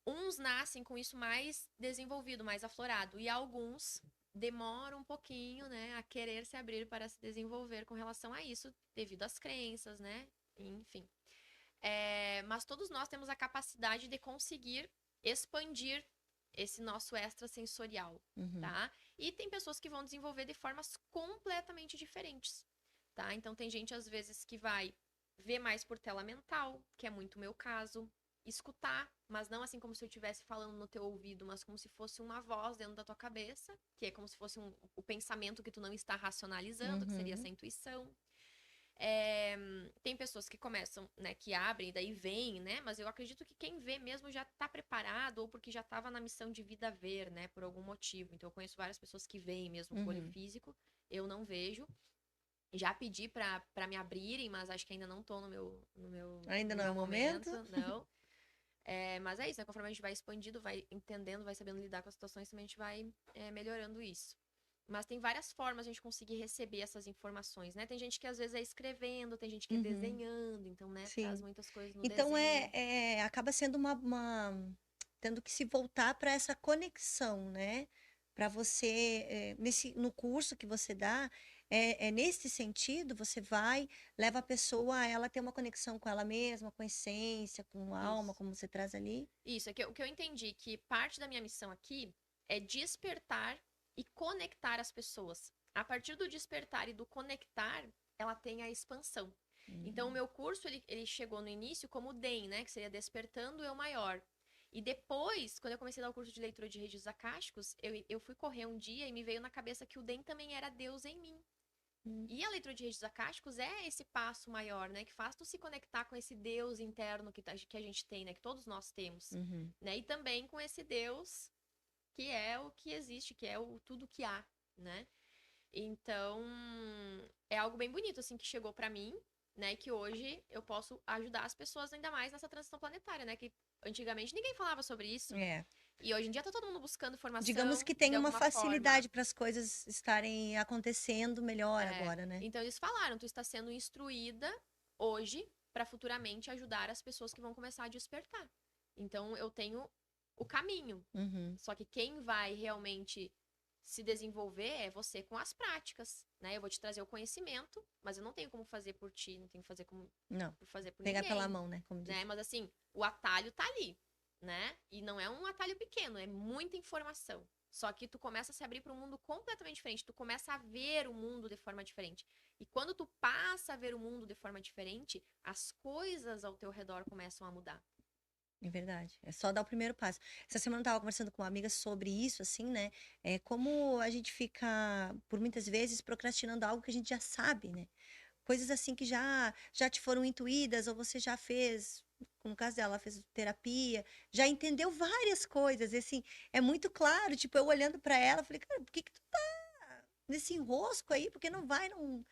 Uns nascem com isso mais desenvolvido, mais aflorado, e alguns demoram um pouquinho, né, a querer se abrir para se desenvolver com relação a isso, devido às crenças, né? Enfim. Mas todos nós temos a capacidade de conseguir expandir esse nosso extrasensorial, tá? E tem pessoas que vão desenvolver de formas completamente diferentes, tá? Então tem gente, às vezes, que vai ver mais por tela mental, que é muito o meu caso. Escutar, mas não assim como se eu estivesse falando no teu ouvido, mas como se fosse uma voz dentro da tua cabeça, que é como se fosse o pensamento que tu não está racionalizando, que seria essa intuição. Tem pessoas que começam, né, que abrem, daí vêm, né, mas eu acredito que quem vê mesmo já tá preparado ou porque já estava na missão de vida ver, né, por algum motivo. Então eu conheço várias pessoas que veem mesmo com olho físico, eu não vejo. Já pedi pra me abrirem, mas acho que ainda não tô no meu Ainda no não é meu o momento. não. Mas é isso, né? Conforme a gente vai expandindo, vai entendendo, vai sabendo lidar com as situações, também a gente vai melhorando isso. Mas tem várias formas de a gente conseguir receber essas informações, né? Tem gente que às vezes é escrevendo, tem gente que é desenhando, então, né, traz Sim. muitas coisas no Então desenho. acaba sendo tendo que se voltar para essa conexão, né? Para você no curso que você dá, nesse sentido, você vai, leva a pessoa a ela ter uma conexão com ela mesma, com a essência, com a alma, Isso. como você traz ali. Isso, o que eu entendi que parte da minha missão aqui é despertar e conectar as pessoas. A partir do despertar e do conectar, ela tem a expansão. Então, o meu curso, ele chegou no início como DEM, né? Que seria Despertando o Eu Maior. E depois, quando eu comecei a dar o curso de leitura de registros acásticos, eu fui correr um dia e me veio na cabeça que o DEM também era Deus em mim. E a leitura de registros acásticos é esse passo maior, né? Que faz tu se conectar com esse Deus interno que a gente tem, né? Que todos nós temos. Né? E também com esse Deus que é o que existe, que é o tudo que há, né? Então, é algo bem bonito, assim, que chegou pra mim, né? E que hoje eu posso ajudar as pessoas ainda mais nessa transição planetária, né? Que antigamente ninguém falava sobre isso. É. E hoje em dia tá todo mundo buscando informação Digamos que de tem uma alguma forma. facilidade para as coisas estarem acontecendo melhor agora, né? Então eles falaram, tu está sendo instruída hoje para futuramente ajudar as pessoas que vão começar a despertar. Então eu tenho o caminho. Só que quem vai realmente se desenvolver é você com as práticas, né? Eu vou te trazer o conhecimento, mas eu não tenho como fazer por ti, não tenho que fazer como Não. fazer por Pegar ninguém, pela mão, né? Como diz. né? Mas assim, o atalho tá ali, né? E não é um atalho pequeno, é muita informação. Só que tu começa a se abrir para um mundo completamente diferente, tu começa a ver o mundo de forma diferente. E quando tu passa a ver o mundo de forma diferente, as coisas ao teu redor começam a mudar. É verdade. É só dar o primeiro passo. Essa semana eu estava conversando com uma amiga sobre isso, assim, né? Como a gente fica, por muitas vezes, procrastinando algo que a gente já sabe, né? Coisas assim que já te foram intuídas, ou você já fez, no caso dela, ela fez terapia, já entendeu várias coisas. E, assim, é muito claro, tipo, eu olhando para ela, falei, cara, por que que tu tá nesse enrosco aí? Porque não vai, não.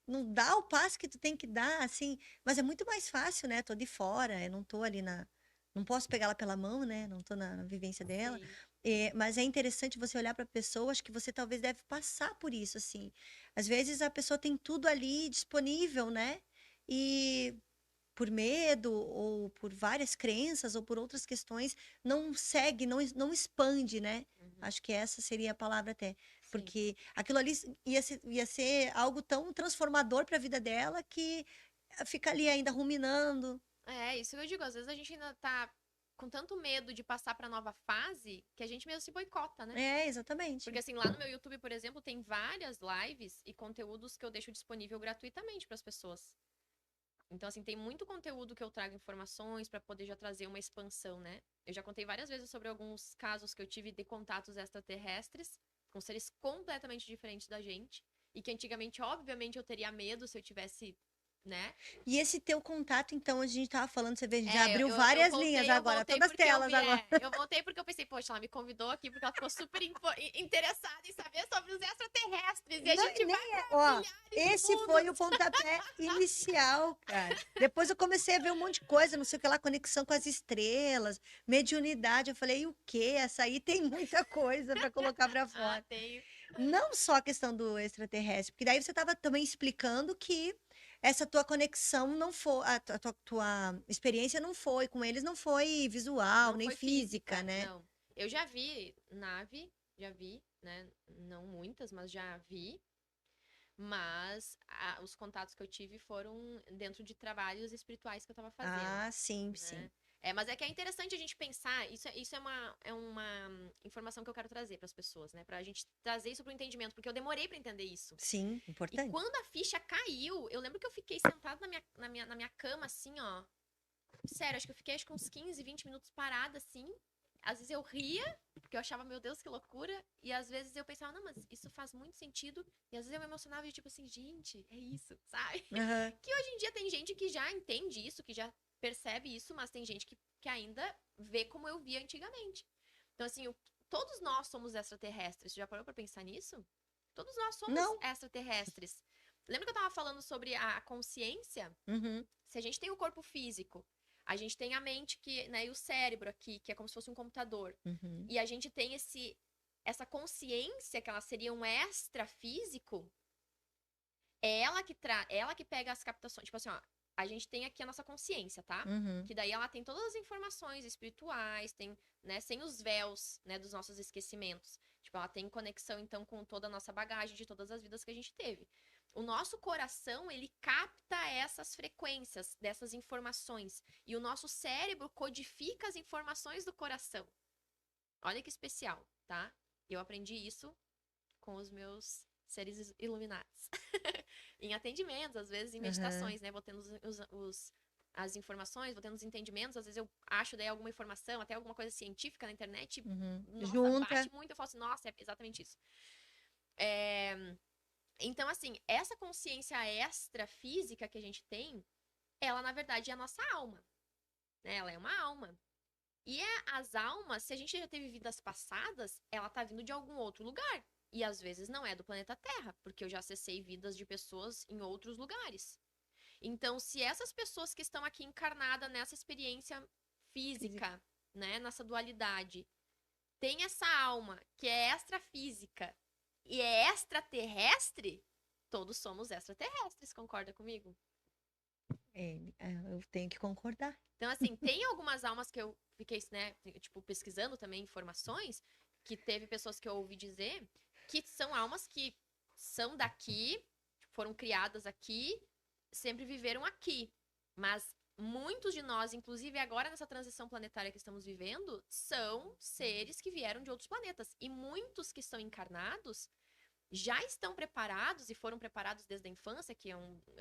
não dá o passo que tu tem que dar, assim, mas é muito mais fácil, né? Tô de fora, eu não tô ali na. Não posso pegar ela pela mão, né? Não tô na vivência dela. Sim. Mas é interessante você olhar para pessoas que você talvez deve passar por isso, assim. Às vezes a pessoa tem tudo ali disponível, né? E por medo ou por várias crenças ou por outras questões, não segue, não expande, né? Uhum. Acho que essa seria a palavra até. Sim. Porque aquilo ali ia ser algo tão transformador para a vida dela que fica ali ainda ruminando. É, isso que eu digo, às vezes a gente ainda tá com tanto medo de passar pra nova fase que a gente mesmo se boicota, né? É, Porque exatamente. assim, lá no meu YouTube, por exemplo, tem várias lives e conteúdos que eu deixo disponível gratuitamente para as pessoas. Então, assim, tem muito conteúdo que eu trago informações para poder já trazer uma expansão, né? Eu já contei várias vezes sobre alguns casos que eu tive de contatos extraterrestres com seres completamente diferentes da gente. E que antigamente, obviamente, eu teria medo se eu tivesse, né? E esse teu contato, então, a gente tava falando, você vê, a gente já É, abriu eu várias linhas voltei, eu agora, voltei todas porque eu telas vi, agora. eu voltei porque eu pensei, poxa, ela me convidou aqui porque ela ficou super interessada em saber sobre os extraterrestres e a Não, gente vai nem é, para ó, milhares de esse foi o mundos. pontapé inicial, cara. Depois eu comecei a ver um monte de coisa, não sei o que lá, conexão com as estrelas, mediunidade. Eu falei, o quê? Essa aí tem muita coisa para colocar para Ah, fora. tenho. Não só a questão do extraterrestre, porque daí você estava também explicando que essa tua conexão não foi, a tua experiência não foi com eles, não foi visual, Não nem foi física, física, né? não. Eu já vi nave, já vi, né? Não muitas, mas já vi. Mas os contatos que eu tive foram dentro de trabalhos espirituais que eu tava fazendo, Ah, sim, sim. né? É, mas é que é interessante a gente pensar, isso é uma informação que eu quero trazer para as pessoas, né? Pra gente trazer isso pro entendimento, porque eu demorei para entender isso. Sim, E importante. quando a ficha caiu, eu lembro que eu fiquei sentada na minha cama, assim, ó. Sério, acho que eu fiquei acho que uns 15, 20 minutos parada, assim. Às vezes eu ria, porque eu achava, meu Deus, que loucura. E às vezes eu pensava, não, mas isso faz muito sentido. E às vezes eu me emocionava e tipo assim, gente, é isso, sabe? Aham. Que hoje em dia tem gente que já entende isso, que já percebe isso, mas tem gente que ainda vê como eu via antigamente. Então, assim, todos nós somos extraterrestres. Você já parou pra pensar nisso? Todos nós somos Não. extraterrestres. Lembra que eu tava falando sobre a consciência? Uhum, Se a gente tem o corpo físico, a gente tem a mente que, né, e o cérebro aqui, que é como se fosse um computador. uhum. E a gente tem essa consciência que ela seria um extrafísico, ela que pega as captações, tipo assim, ó, a gente tem aqui a nossa consciência, tá? Uhum. Que daí ela tem todas as informações espirituais, tem, né, sem os véus, né, dos nossos esquecimentos. Tipo, ela tem conexão então com toda a nossa bagagem de todas as vidas que a gente teve. O nosso coração, ele capta essas frequências dessas informações e o nosso cérebro codifica as informações do coração. Olha que especial, tá? Eu aprendi isso com os meus seres iluminados. Em atendimentos, às vezes em Aham. meditações, né? Vou tendo as informações, vou tendo os entendimentos, às vezes eu acho daí alguma informação, até alguma coisa científica na internet, Uhum. nossa, Junta. bate muito, eu falo assim, nossa, é exatamente isso. É, então, assim, essa consciência extra física que a gente tem, ela, na verdade, é a nossa alma, né? Ela é uma alma. E as almas, se a gente já teve vidas passadas, ela tá vindo de algum outro lugar. E às vezes não é do planeta Terra, porque eu já acessei vidas de pessoas em outros lugares. Então, se essas pessoas que estão aqui encarnadas nessa experiência Física. física, né, nessa dualidade, tem essa alma que é extrafísica e é extraterrestre, todos somos extraterrestres, concorda comigo? Eu tenho que concordar. Então, assim, tem algumas almas que eu fiquei, né, tipo, pesquisando também informações, que teve pessoas que eu ouvi dizer que são almas que são daqui, foram criadas aqui, sempre viveram aqui. Mas muitos de nós, inclusive agora nessa transição planetária que estamos vivendo, são seres que vieram de outros planetas. E muitos que estão encarnados já estão preparados e foram preparados desde a infância, que é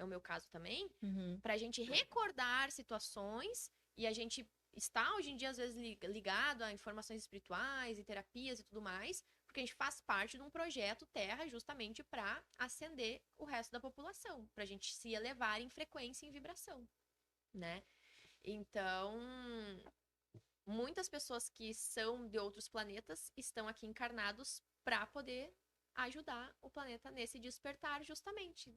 o meu caso também, Uhum. para a gente recordar situações e a gente está hoje em dia às vezes ligado a informações espirituais e terapias e tudo mais, porque a gente faz parte de um projeto Terra justamente para ascender o resto da população, para a gente se elevar em frequência e em vibração, né? Então, muitas pessoas que são de outros planetas estão aqui encarnados para poder ajudar o planeta nesse despertar justamente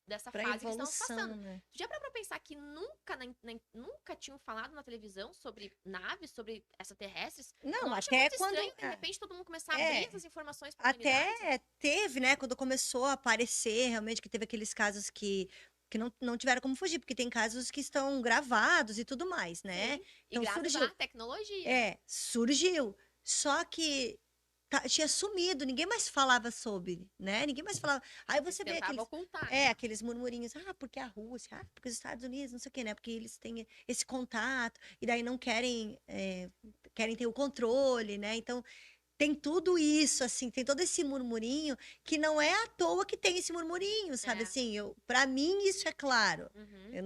dessa Pra fase que estamos evolução, passando. né? Tu já parou pra pensar que nunca tinham falado na televisão sobre naves, sobre extraterrestres? Não, Não acha até muito quando. estranho, de repente, todo mundo começar a abrir É, essas informações pra humanidade? até teve, né, quando começou a aparecer, realmente, que teve aqueles casos que não tiveram como fugir, porque tem casos que estão gravados e tudo mais, né? Sim. E Então graças surgiu. à tecnologia. Surgiu. Só que tinha sumido, ninguém mais falava sobre, né? Ninguém mais falava. Aí Eles você vê tentavam aqueles, ocultar, né? aqueles murmurinhos, porque a Rússia, porque os Estados Unidos, não sei o quê, né? Porque eles têm esse contato, e daí não querem, querem ter o controle, né? Então, tem tudo isso, assim, tem todo esse murmurinho, que não é à toa que tem esse murmurinho, sabe? É. Assim, para mim isso é claro. Uhum. Eu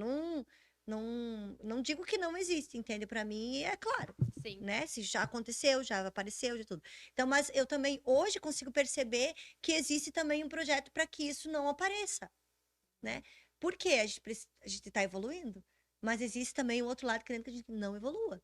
não digo que não existe, entende? Para mim é claro, Sim. né? Se já aconteceu, já apareceu, de tudo. Então, mas eu também hoje consigo perceber que existe também um projeto para que isso não apareça, né? Porque a gente está evoluindo, mas existe também o outro lado querendo que a gente não evolua,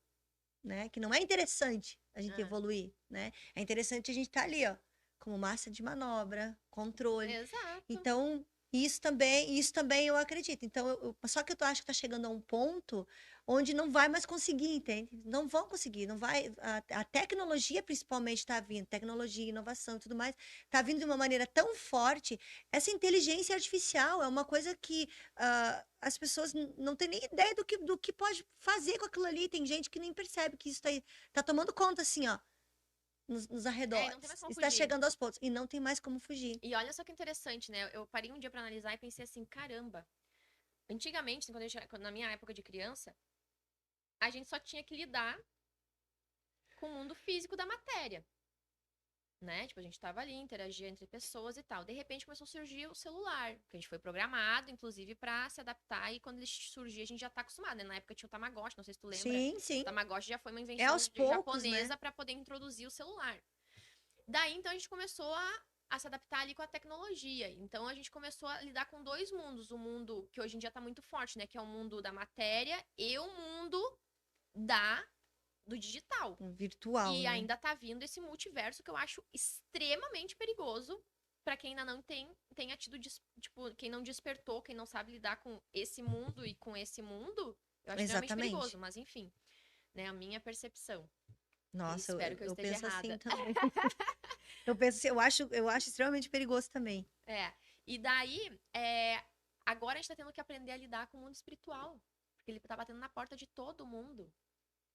né? Que não é interessante a gente É. evoluir, né? É interessante a gente estar ali, ó, como massa de manobra, controle. Exato. Então, isso também eu acredito. Então, só que eu acho que está chegando a um ponto onde não vai mais conseguir, entende? Não vão conseguir, não vai. A tecnologia, principalmente, está vindo, tecnologia, inovação e tudo mais, está vindo de uma maneira tão forte. Essa inteligência artificial é uma coisa que as pessoas não têm nem ideia do que pode fazer com aquilo ali. Tem gente que nem percebe que isso tá tomando conta, assim, ó, nos É, e não tem mais arredores. como Está fugir. chegando aos pontos. E não tem mais como fugir. E olha só que interessante, né? Eu parei um dia pra analisar e pensei assim, caramba. Antigamente, na minha época de criança, a gente só tinha que lidar com o mundo físico da matéria, né? Tipo, a gente tava ali, interagia entre pessoas e tal. De repente começou a surgir o celular, que a gente foi programado, inclusive, pra se adaptar. E quando ele surgia, a gente já tá acostumado, né? Na época tinha o Tamagotchi, não sei se tu lembra. Sim, O sim. Tamagotchi já foi uma É invenção aos poucos, né? japonesa pra poder introduzir o celular. Daí, então, a gente começou a se adaptar ali com a tecnologia. Então, a gente começou a lidar com dois mundos. O mundo que hoje em dia tá muito forte, né? Que é o mundo da matéria e o mundo da do digital. Virtual, E né? ainda tá vindo esse multiverso que eu acho extremamente perigoso pra quem ainda não tenha tido, tipo, quem não despertou, quem não sabe lidar com esse mundo e com esse mundo, eu acho extremamente Exatamente. perigoso. Mas, enfim, né? A minha percepção. E Nossa, espero que eu eu esteja penso assim errada. também. Eu penso assim, eu acho extremamente perigoso também. É. E daí, agora a gente tá tendo que aprender a lidar com o mundo espiritual. Porque ele tá batendo na porta de todo mundo.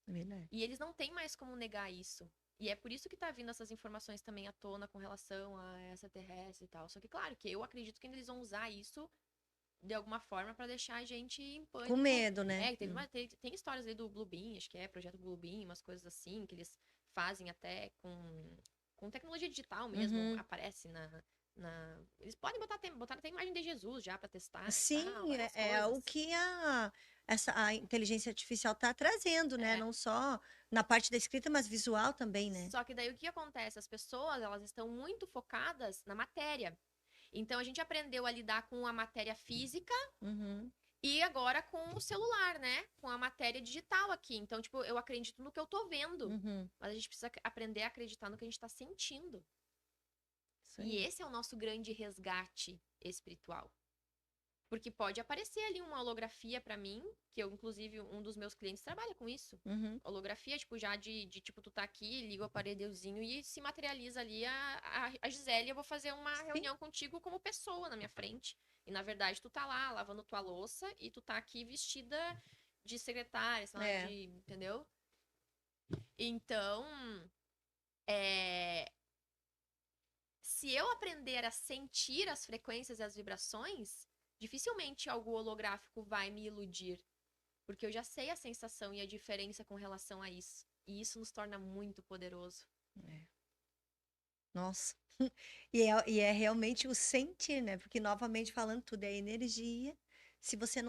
É verdade. E eles não têm mais como negar isso. E é por isso que tá vindo essas informações também à tona com relação a extraterrestre e tal. Só que, claro, que eu acredito que eles vão usar isso de alguma forma pra deixar a gente em Com pânico. medo, né? É, tem histórias ali do Bluebeam, acho que é Projeto Bluebeam, umas coisas assim, que eles fazem até com tecnologia digital mesmo. Uhum. Aparece Eles podem botar até imagem de Jesus já pra testar e tal, Sim, várias é o coisas. que a inteligência artificial está trazendo, né? É. Não só na parte da escrita, mas visual também, né? Só que daí o que acontece? As pessoas, elas estão muito focadas na matéria. Então a gente aprendeu a lidar com a matéria física Uhum, e agora com o celular, né? Com a matéria digital aqui. Então, tipo, eu acredito no que eu tô vendo. uhum. Mas a gente precisa aprender a acreditar no que a gente tá sentindo. Isso E aí. esse é o nosso grande resgate espiritual. Porque pode aparecer ali uma holografia pra mim, que eu, inclusive, um dos meus clientes trabalha com isso. Uhum. Holografia, tipo, já de tipo, tu tá aqui, liga o aparelhozinho e se materializa ali a Gisele, eu vou fazer uma Sim, reunião contigo como pessoa na minha frente. E na verdade tu tá lá lavando tua louça e tu tá aqui vestida de secretária, sei lá, é. entendeu? Então, é, se eu aprender a sentir as frequências e as vibrações, dificilmente algo holográfico vai me iludir. Porque eu já sei a sensação e a diferença com relação a isso. E isso nos torna muito poderoso. É. Nossa. E é realmente o sentir, né? Porque, novamente falando, tudo é energia. Se você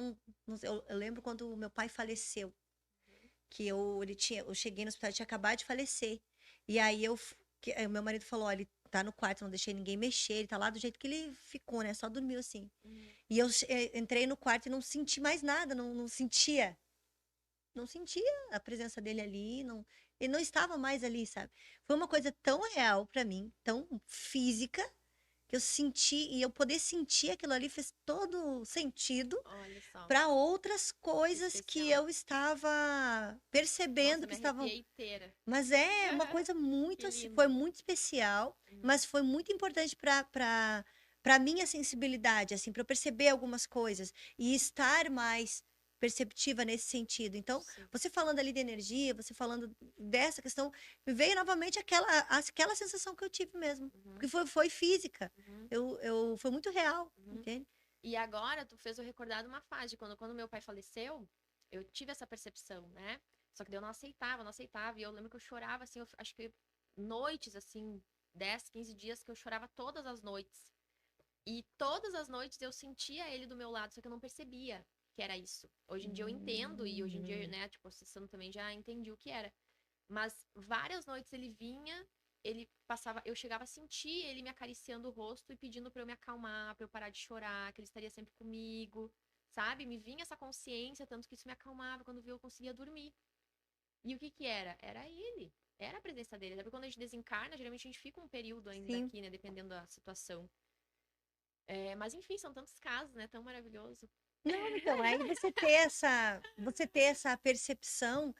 eu lembro quando o meu pai faleceu, que eu cheguei no hospital, ele tinha acabado de falecer. E aí o meu marido falou: olha, ele tá no quarto, não deixei ninguém mexer, ele tá lá do jeito que ele ficou, né? Só dormiu assim. Uhum. E eu entrei no quarto e não senti mais nada, não sentia. Não sentia a presença dele ali, ele não estava mais ali, sabe? Foi uma coisa tão real pra mim, tão física, que eu senti, e eu poder sentir aquilo ali fez todo sentido Olha só, para outras que coisas que especial. eu estava Nossa, percebendo que me estavam. arrepiei inteira. Mas é uma coisa Que muito, assim, foi lindo. muito especial, Uhum, mas foi muito importante para minha sensibilidade, assim, para eu perceber algumas coisas e estar mais perceptiva nesse sentido. Então, sim. você falando ali de energia, você falando dessa questão, me veio novamente aquela sensação que eu tive mesmo, Uhum, porque foi física. uhum, Foi muito real, uhum. entende? E agora tu fez eu recordar de uma fase, quando meu pai faleceu, eu tive essa percepção, né? Só que daí eu não aceitava. E eu lembro que eu chorava, assim, acho que noites, assim, 10, 15 dias que eu chorava todas as noites. E todas as noites eu sentia ele do meu lado, só que eu não percebia que era isso. Hoje em dia eu entendo, e hoje em dia, Hum. né, tipo, acessando também já entendi o que era. Mas várias noites ele vinha, ele passava, eu chegava a sentir ele me acariciando o rosto e pedindo pra eu me acalmar, pra eu parar de chorar, que ele estaria sempre comigo, sabe? Me vinha essa consciência, tanto que isso me acalmava, quando viu eu conseguia dormir. E o que que era? Era ele. Era a presença dele. Até porque quando a gente desencarna, geralmente a gente fica um período ainda Sim. aqui, né? Dependendo da situação. É, mas enfim, são tantos casos, né? Tão maravilhoso. Não, então, aí você ter essa percepção,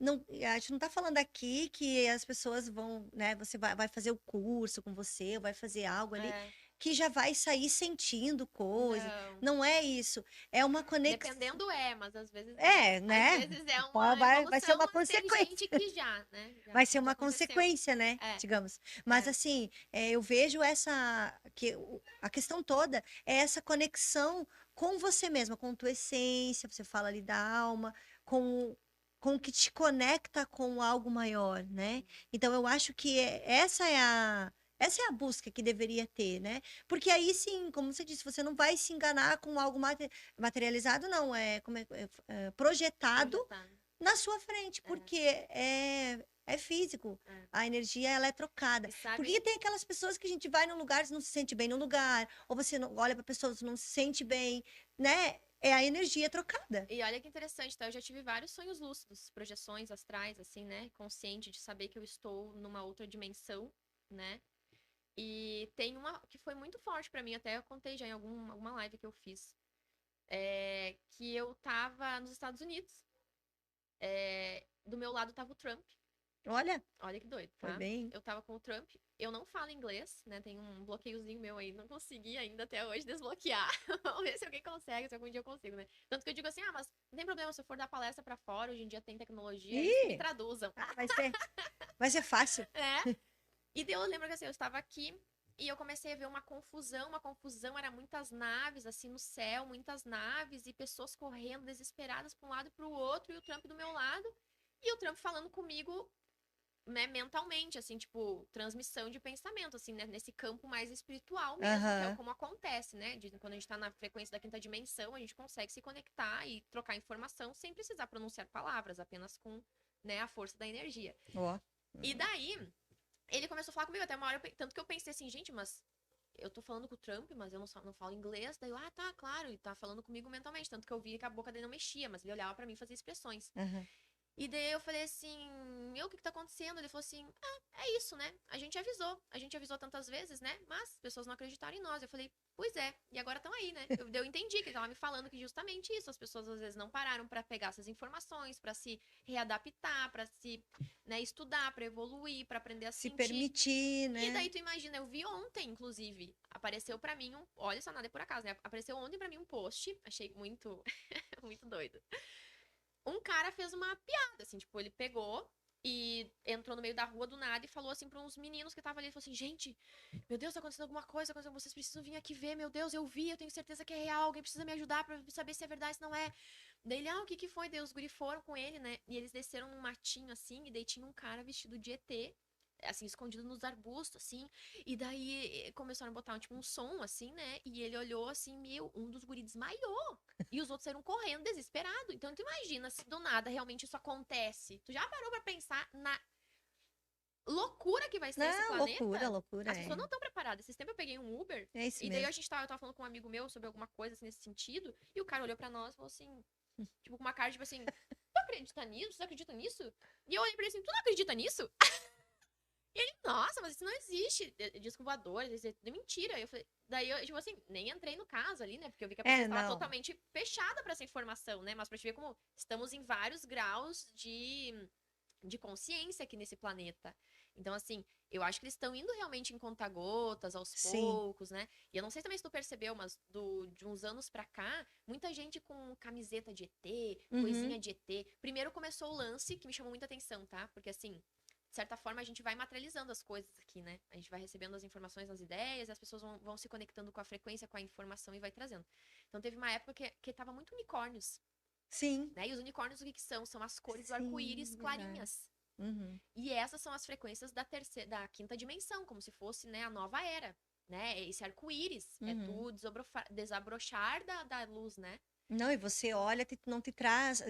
não, a gente não está falando aqui que as pessoas vão, né, você vai fazer o curso com você, vai fazer algo ali, É, que já vai sair sentindo coisas, não. não é isso, é uma conexão, Dependendo mas às vezes não. é, Às né, vezes é uma vai ser evolução uma e tem consequência. gente que já, né? Já, Vai ser já uma aconteceu. consequência, né? É, Digamos. Mas é. assim, eu vejo a questão toda é essa conexão com você mesma, com tua essência, você fala ali da alma, com o que te conecta com algo maior, né? Então eu acho que essa é a busca que deveria ter, né? Porque aí sim, como você disse, você não vai se enganar com algo materializado, não, é projetado Projetado. na sua frente, É, porque é físico. é. A energia, ela é trocada. E Porque sabe, tem aquelas pessoas que a gente vai num lugar e não se sente bem no lugar, ou você não, olha para pessoas e não se sente bem, né? É a energia trocada. e olha que interessante, tá? Eu já tive vários sonhos lúcidos, projeções astrais, assim, né? Consciente de saber que eu estou numa outra dimensão, né? E tem uma que foi muito forte pra mim, até eu contei já em alguma live que eu fiz. Que eu tava nos Estados Unidos. Do meu lado tava o Trump. Olha, Olha que doido, foi tá? bem. Eu tava com o Trump. Eu não falo inglês, né? Tem um bloqueiozinho meu aí. Não consegui ainda até hoje desbloquear. Vamos ver se alguém consegue, se algum dia eu consigo, né? Tanto que eu digo assim, mas não tem problema se eu for dar palestra pra fora. Hoje em dia tem tecnologia, eles que me Ih, traduzam. vai ser fácil. É. E daí eu lembro que assim, eu estava aqui e eu comecei a ver uma confusão, era muitas naves assim no céu, muitas naves e pessoas correndo desesperadas para um lado e para o outro e o Trump do meu lado e o Trump falando comigo, né, mentalmente, assim, tipo, transmissão de pensamento, assim, né, nesse campo mais espiritual mesmo, que é Aham. como acontece, né, quando a gente tá na frequência da quinta dimensão, a gente consegue se conectar e trocar informação sem precisar pronunciar palavras, apenas com, né, a força da energia. Ó. E daí, ele começou a falar comigo até uma hora, tanto que eu pensei assim, gente, mas eu tô falando com o Trump, mas eu não falo inglês. Daí eu, tá, claro, ele tá falando comigo mentalmente. Tanto que eu vi que a boca dele não mexia, mas ele olhava pra mim e fazia expressões. Aham. E daí eu falei assim, meu, o que que tá acontecendo? Ele falou assim, é isso, né? A gente avisou tantas vezes, né? Mas as pessoas não acreditaram em nós. Eu falei, pois é, e agora estão aí, né? Eu entendi que ele tava me falando que justamente isso, as pessoas às vezes não pararam pra pegar essas informações, pra se readaptar, pra se, né, estudar, pra evoluir, pra aprender a Se sentir. permitir, E né? daí tu imagina, eu vi ontem, inclusive, apareceu pra mim olha só, nada é por acaso, né? Apareceu ontem pra mim um post, achei muito, muito doido. Um cara fez uma piada, assim, tipo, ele pegou e entrou no meio da rua do nada e falou assim pra uns meninos que estavam ali, ele falou assim, gente, meu Deus, tá acontecendo alguma coisa, vocês precisam vir aqui ver, meu Deus, eu vi, eu tenho certeza que é real, alguém precisa me ajudar pra saber se é verdade, se não é. Daí ele, o que que foi? Daí os guri foram com ele, né, e eles desceram num matinho, assim, e daí tinha um cara vestido de ET, assim, escondido nos arbustos, assim, e daí começaram a botar, tipo, um som, assim, né, e ele olhou, assim, um dos guris desmaiou, e os outros saíram correndo, desesperado. Então, tu imagina se do nada realmente isso acontece. Tu já parou pra pensar na loucura que vai ser esse Não, loucura, planeta? loucura, As pessoas não estão preparadas. Esse tempo eu peguei um Uber, é isso e daí mesmo. eu tava falando com um amigo meu sobre alguma coisa assim, nesse sentido, e o cara olhou pra nós e falou assim, tipo, com uma cara, tipo assim, tu acredita nisso? Você acredita nisso? E eu olhei pra ele assim, tu não acredita nisso? E ele, nossa, mas isso não existe. Disco voador, isso é tudo mentira. Eu falei, daí eu, tipo assim, nem entrei no caso ali, né? Porque eu vi que a pessoa estava Não. totalmente fechada pra essa informação, né? Mas pra te ver como estamos em vários graus de consciência aqui nesse planeta. Então, assim, eu acho que eles estão indo realmente em conta-gotas, aos Sim. poucos, né? E eu não sei também se tu percebeu, mas de uns anos pra cá, muita gente com camiseta de ET, Uhum. coisinha de ET. Primeiro começou o lance, que me chamou muita atenção, tá? Porque, assim, de certa forma, a gente vai materializando as coisas aqui, né? A gente vai recebendo as informações, as ideias, e as pessoas vão se conectando com a frequência, com a informação e vai trazendo. Então, teve uma época que tava muito unicórnios, Sim. né? E os unicórnios, o que que são? São as cores do Sim, arco-íris verdade. clarinhas. Uhum. E essas são as frequências da quinta dimensão, como se fosse, né, a nova era, né? Esse arco-íris é Uhum. tu desabrochar da luz, né? Não, e você olha, não te traz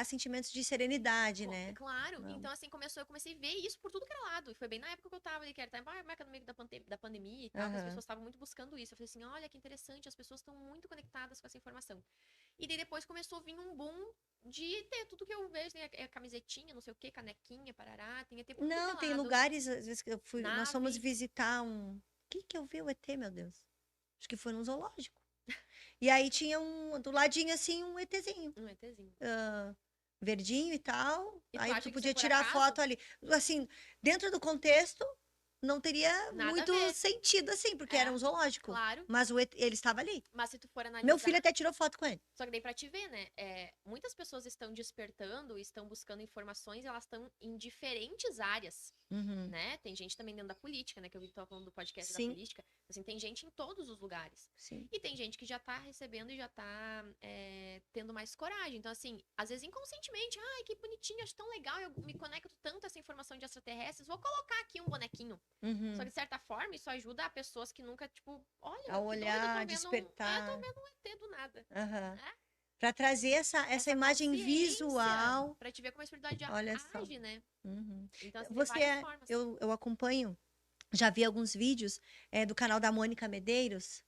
sentimentos de serenidade, né? Claro, Não. então assim, eu comecei a ver isso por tudo que era lado, e foi bem na época que eu tava ali, que era no meio da pandemia e tal, que as Aham. pessoas estavam muito buscando isso, eu falei assim, olha que interessante, as pessoas estão muito conectadas com essa informação. E daí depois começou a vir um boom de ter tudo que eu vejo, tem a camisetinha, não sei o que, canequinha, parará, tem ET por tudo que é Não, tem lado, lugares, às vezes que eu fui, nós fomos nave, visitar um. O que que eu vi o ET, meu Deus? Acho que foi num zoológico. E aí tinha do ladinho assim um ETzinho, um ETzinho. verdinho e tal. E tu Aí tu acha que isso é podia por tirar acaso? foto ali. Assim, dentro do contexto, não teria Nada a muito ver. sentido assim, porque era É, um zoológico. claro. Mas ele estava ali. Mas se tu for Meu filho analisar, até tirou foto com ele. só que daí pra te ver, né? Muitas pessoas estão despertando, estão buscando informações, e elas estão em diferentes áreas. Uhum. Né? Tem gente também dentro da política, né? Que eu vi que tava falando do podcast da Sim, política. Assim, tem gente em todos os lugares. sim. E tem gente que já tá recebendo e já tá tendo mais coragem. Então, assim, às vezes inconscientemente, ai, que bonitinho, acho tão legal, eu me conecto tanto a essa informação de extraterrestres, vou colocar aqui um bonequinho. Só que, Uhum. de certa forma, isso ajuda a pessoas que nunca, tipo, olha, A que doido, eu tô olhar, vendo despertar. um ET do nada. Aham. Né? Para trazer essa Essa imagem consciência visual. pra te ver como a espiritualidade Olha só. age, né? Uhum. Então, assim, tem Você várias formas. eu acompanho, já vi alguns vídeos do canal da Mônica Medeiros,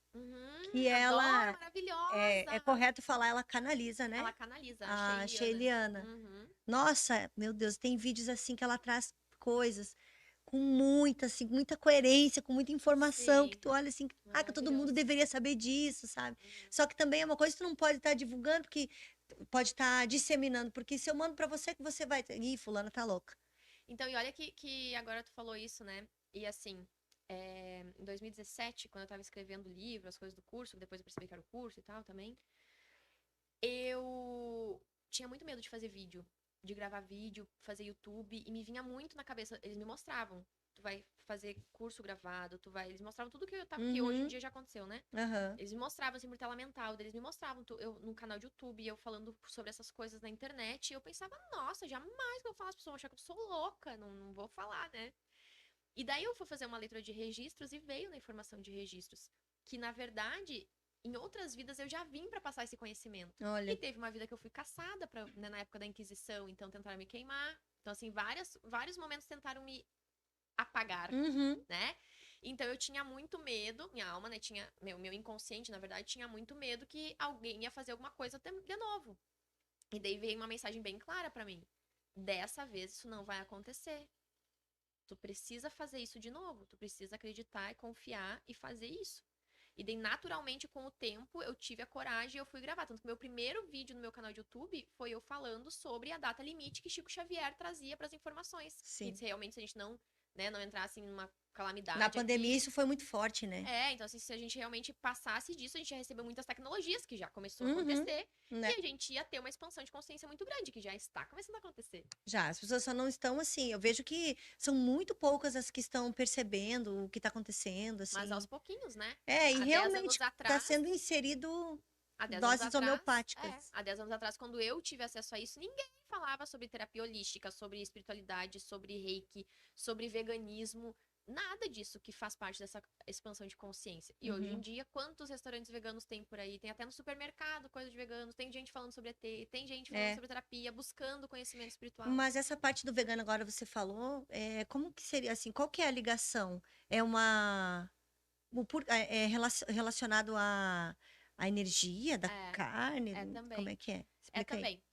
que Adoro, ela, é maravilhosa. correto falar, ela canaliza, Ela né? canaliza, a A Sheiliana. Sheiliana. Uhum. Nossa, meu Deus, tem vídeos assim que ela traz coisas com muita, assim, muita coerência, com muita informação, que Sim, tu olha assim, que todo mundo maravilhoso. deveria saber disso, sabe? Uhum. Só que também é uma coisa que tu não pode estar divulgando, porque pode estar disseminando, porque se eu mando pra você, que você vai. Ih, fulana tá louca. Então, e olha que agora tu falou isso, né? E assim, em 2017, quando eu tava escrevendo o livro, as coisas do curso, que depois eu percebi que era o curso e tal também, eu tinha muito medo de fazer vídeo, de gravar vídeo, fazer YouTube, e me vinha muito na cabeça, eles me mostravam. Tu vai fazer curso gravado, tu vai. Eles mostravam tudo que hoje em Uhum, dia já aconteceu, né? aham. Eles me mostravam assim por tela mental, eles me mostravam eu no canal de YouTube, eu falando sobre essas coisas na internet, e eu pensava, nossa, jamais que eu vou falar, as pessoas vão achar que eu sou louca, não vou falar, né? E daí eu fui fazer uma leitura de registros e veio na informação de registros, que na verdade, em outras vidas eu já vim pra passar esse conhecimento. E Olha. teve uma vida que eu fui caçada né, na época da Inquisição, então tentaram me queimar. Então assim, vários momentos tentaram me apagar, Uhum. né? Então eu tinha muito medo, minha alma, né, tinha, meu inconsciente, na verdade, tinha muito medo que alguém ia fazer alguma coisa de novo. E daí veio uma mensagem bem clara pra mim. Dessa vez isso não vai acontecer. Tu precisa fazer isso de novo, tu precisa acreditar e confiar e fazer isso. E daí, naturalmente, com o tempo, eu tive a coragem e eu fui gravar. Tanto que meu primeiro vídeo no meu canal de YouTube foi eu falando sobre a data limite que Chico Xavier trazia para as informações. Que Sim. se realmente se a gente não entrasse em uma Na calamidade pandemia aqui. isso foi muito forte, né? Então, assim, se a gente realmente passasse disso, a gente ia receber muitas tecnologias, que já começou a Uhum, acontecer, e né? a gente ia ter uma expansão de consciência muito grande, que já está começando a acontecer. Já, as pessoas só não estão assim. Eu vejo que são muito poucas as que estão percebendo o que está acontecendo, Mas aos assim. pouquinhos, né? E Há 10 anos realmente está atrás, sendo inserido há 10 anos doses atrás, homeopáticas. há 10 anos atrás, quando eu tive acesso a isso, ninguém falava sobre terapia holística, sobre espiritualidade, sobre reiki, sobre veganismo, nada disso que faz parte dessa expansão de consciência. E hoje em Uhum. dia, quantos restaurantes veganos tem por aí? Tem até no supermercado coisa de veganos, tem gente falando sobre ET, tem gente falando É. sobre terapia, buscando conhecimento espiritual. Mas essa parte do vegano agora você falou, como que seria assim? Qual que é a ligação? É uma relacionado à energia da É, carne? é Como também. é que é? É Explica aí. também.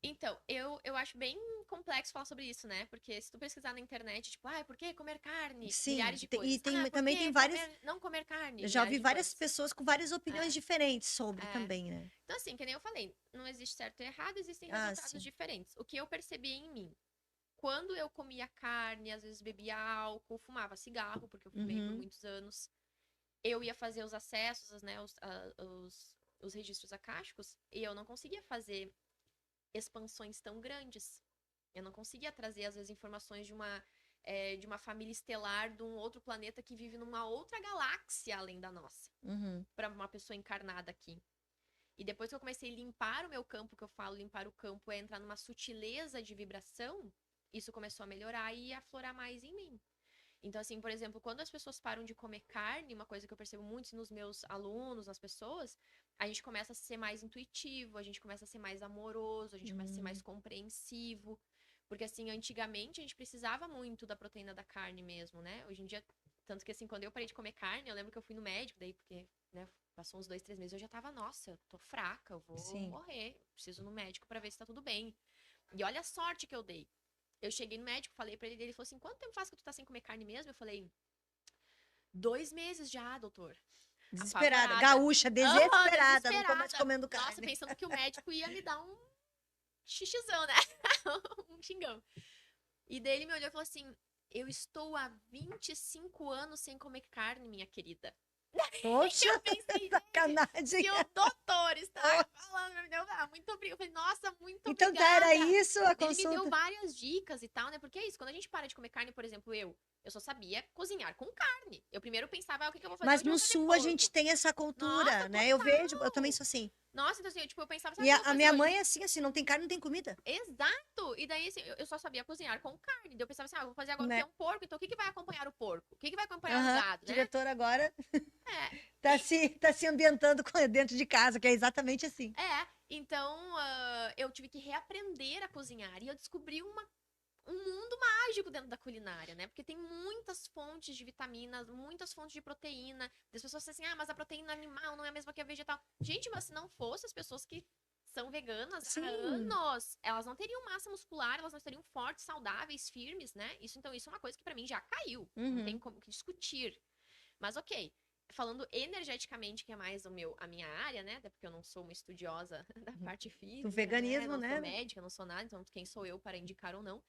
Então, eu acho bem complexo falar sobre isso, né? Porque se tu pesquisar na internet, tipo, por que comer carne? Sim, Milhares de e coisas. tem, Por também tem que várias. não comer carne? Eu já Milhares ouvi de várias coisas. pessoas com várias opiniões É, diferentes sobre é. também, né? Então, assim, que nem eu falei, não existe certo e errado, existem Ah, resultados sim. diferentes. O que eu percebi em mim, quando eu comia carne, às vezes bebia álcool, fumava cigarro, porque eu fumei por Uhum, muitos anos, eu ia fazer os acessos, né, os registros acásticos, e eu não conseguia fazer expansões tão grandes. Eu não conseguia trazer, às vezes, informações de uma família estelar de um outro planeta que vive numa outra galáxia além da nossa, uhum, para uma pessoa encarnada aqui. E depois que eu comecei a limpar o meu campo, que eu falo limpar o campo é entrar numa sutileza de vibração, isso começou a melhorar e aflorar mais em mim. Então, assim, por exemplo, quando as pessoas param de comer carne, uma coisa que eu percebo muito nos meus alunos, nas pessoas, a gente começa a ser mais intuitivo, a gente começa a ser mais amoroso, a gente começa a ser mais uhum. compreensivo. Porque, assim, antigamente a gente precisava muito da proteína da carne mesmo, né? Hoje em dia, tanto que, assim, quando eu parei de comer carne, eu lembro que eu fui no médico, daí, porque, né, passou uns 2, 3 meses, eu já tava, nossa, eu tô fraca, eu vou Sim. morrer, preciso ir no médico pra ver se tá tudo bem. E olha a sorte que eu dei. Eu cheguei no médico, falei pra ele, ele falou assim, quanto tempo faz que tu tá sem comer carne mesmo? Eu falei, 2 meses já, doutor. Desesperada, Apavorada. gaúcha, Ah, desesperada, não tô mais desesperada. comendo Nossa, carne. pensando que o médico ia me dar um xixizão, né? Um xingão. E daí ele me olhou e falou assim, eu estou há 25 anos sem comer carne, minha querida. E Poxa, eu pensei, gente, sacanagem. se o doutor está falando, me deu muito obrigada. Eu falei, nossa, muito Então tá, era obrigada. isso a Ele me deu consulta. várias dicas e tal, né? Porque é isso, quando a gente para de comer carne, por exemplo, eu só sabia cozinhar com carne. Eu primeiro pensava, o que que eu vou fazer? Mas Hoje eu no vou fazer sul a gente porco. tem essa Nossa, cultura, né? Eu vejo, eu também total. sou assim. Nossa, então assim, eu pensava, sabe E o que a, eu vou a fazer minha hoje? mãe é assim, assim, não tem carne, não tem comida, Exato! E daí, assim, eu só sabia cozinhar com carne. Daí eu pensava assim, eu vou fazer agora o que né? é um porco, então o que que vai acompanhar o porco? O que que vai acompanhar o Aham, gado, né? diretor agora É. tá se ambientando dentro de casa, que é exatamente assim. Então eu tive que reaprender a cozinhar e eu descobri um mundo mágico dentro da culinária, né? Porque tem muitas fontes de vitaminas, muitas fontes de proteína. As pessoas dizem assim, mas a proteína animal não é a mesma que a vegetal. Gente, mas se não fosse as pessoas que são veganas há Sim. anos, elas não teriam massa muscular, elas não estariam fortes, saudáveis, firmes, né? Isso é uma coisa que pra mim já caiu. Não tem Uhum, como que discutir. Mas ok, falando energeticamente, que é mais a minha área, né? Até porque eu não sou uma estudiosa da uhum. parte Do física, né? veganismo, Não sou né? médica, não sou nada, então quem sou eu para indicar ou não?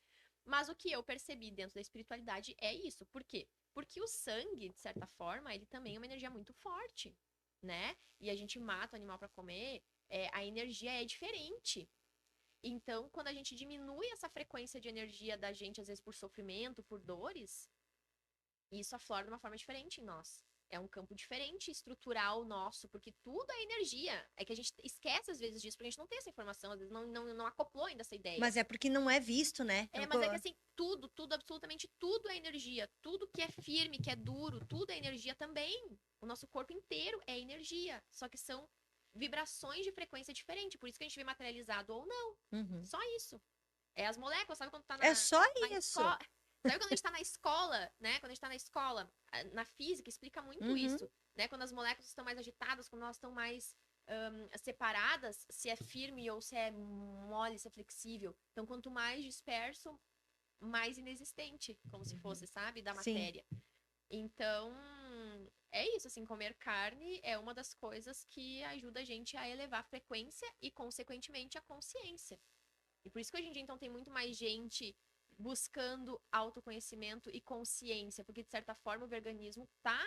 Mas o que eu percebi dentro da espiritualidade é isso. Por quê? Porque o sangue, de certa forma, ele também é uma energia muito forte, né? E a gente mata o animal para comer, a energia é diferente. Então, quando a gente diminui essa frequência de energia da gente, às vezes por sofrimento, por dores, isso aflora de uma forma diferente em nós. É um campo diferente estrutural nosso, porque tudo é energia. É que a gente esquece às vezes disso, porque a gente não tem essa informação, às vezes não acoplou ainda essa ideia. Mas é porque não é visto, né? Mas é que assim, tudo, absolutamente tudo é energia. Tudo que é firme, que é duro, tudo é energia também. O nosso corpo inteiro é energia. Só que são vibrações de frequência diferente. Por isso que a gente vê materializado ou não. Uhum. Só isso. É as moléculas, sabe quando tá É só na isso. escola? Sabe quando a gente tá na escola, né? Quando a gente tá na escola, na física, explica muito Uhum, isso, né? Quando as moléculas estão mais agitadas, quando elas estão mais separadas, se é firme ou se é mole, se é flexível. Então, quanto mais disperso, mais inexistente, como se uhum. fosse, sabe? Da Sim. matéria. Então, é isso, assim, comer carne é uma das coisas que ajuda a gente a elevar a frequência e, consequentemente, a consciência. E por isso que hoje em dia, então, tem muito mais gente buscando autoconhecimento e consciência, porque de certa forma o veganismo tá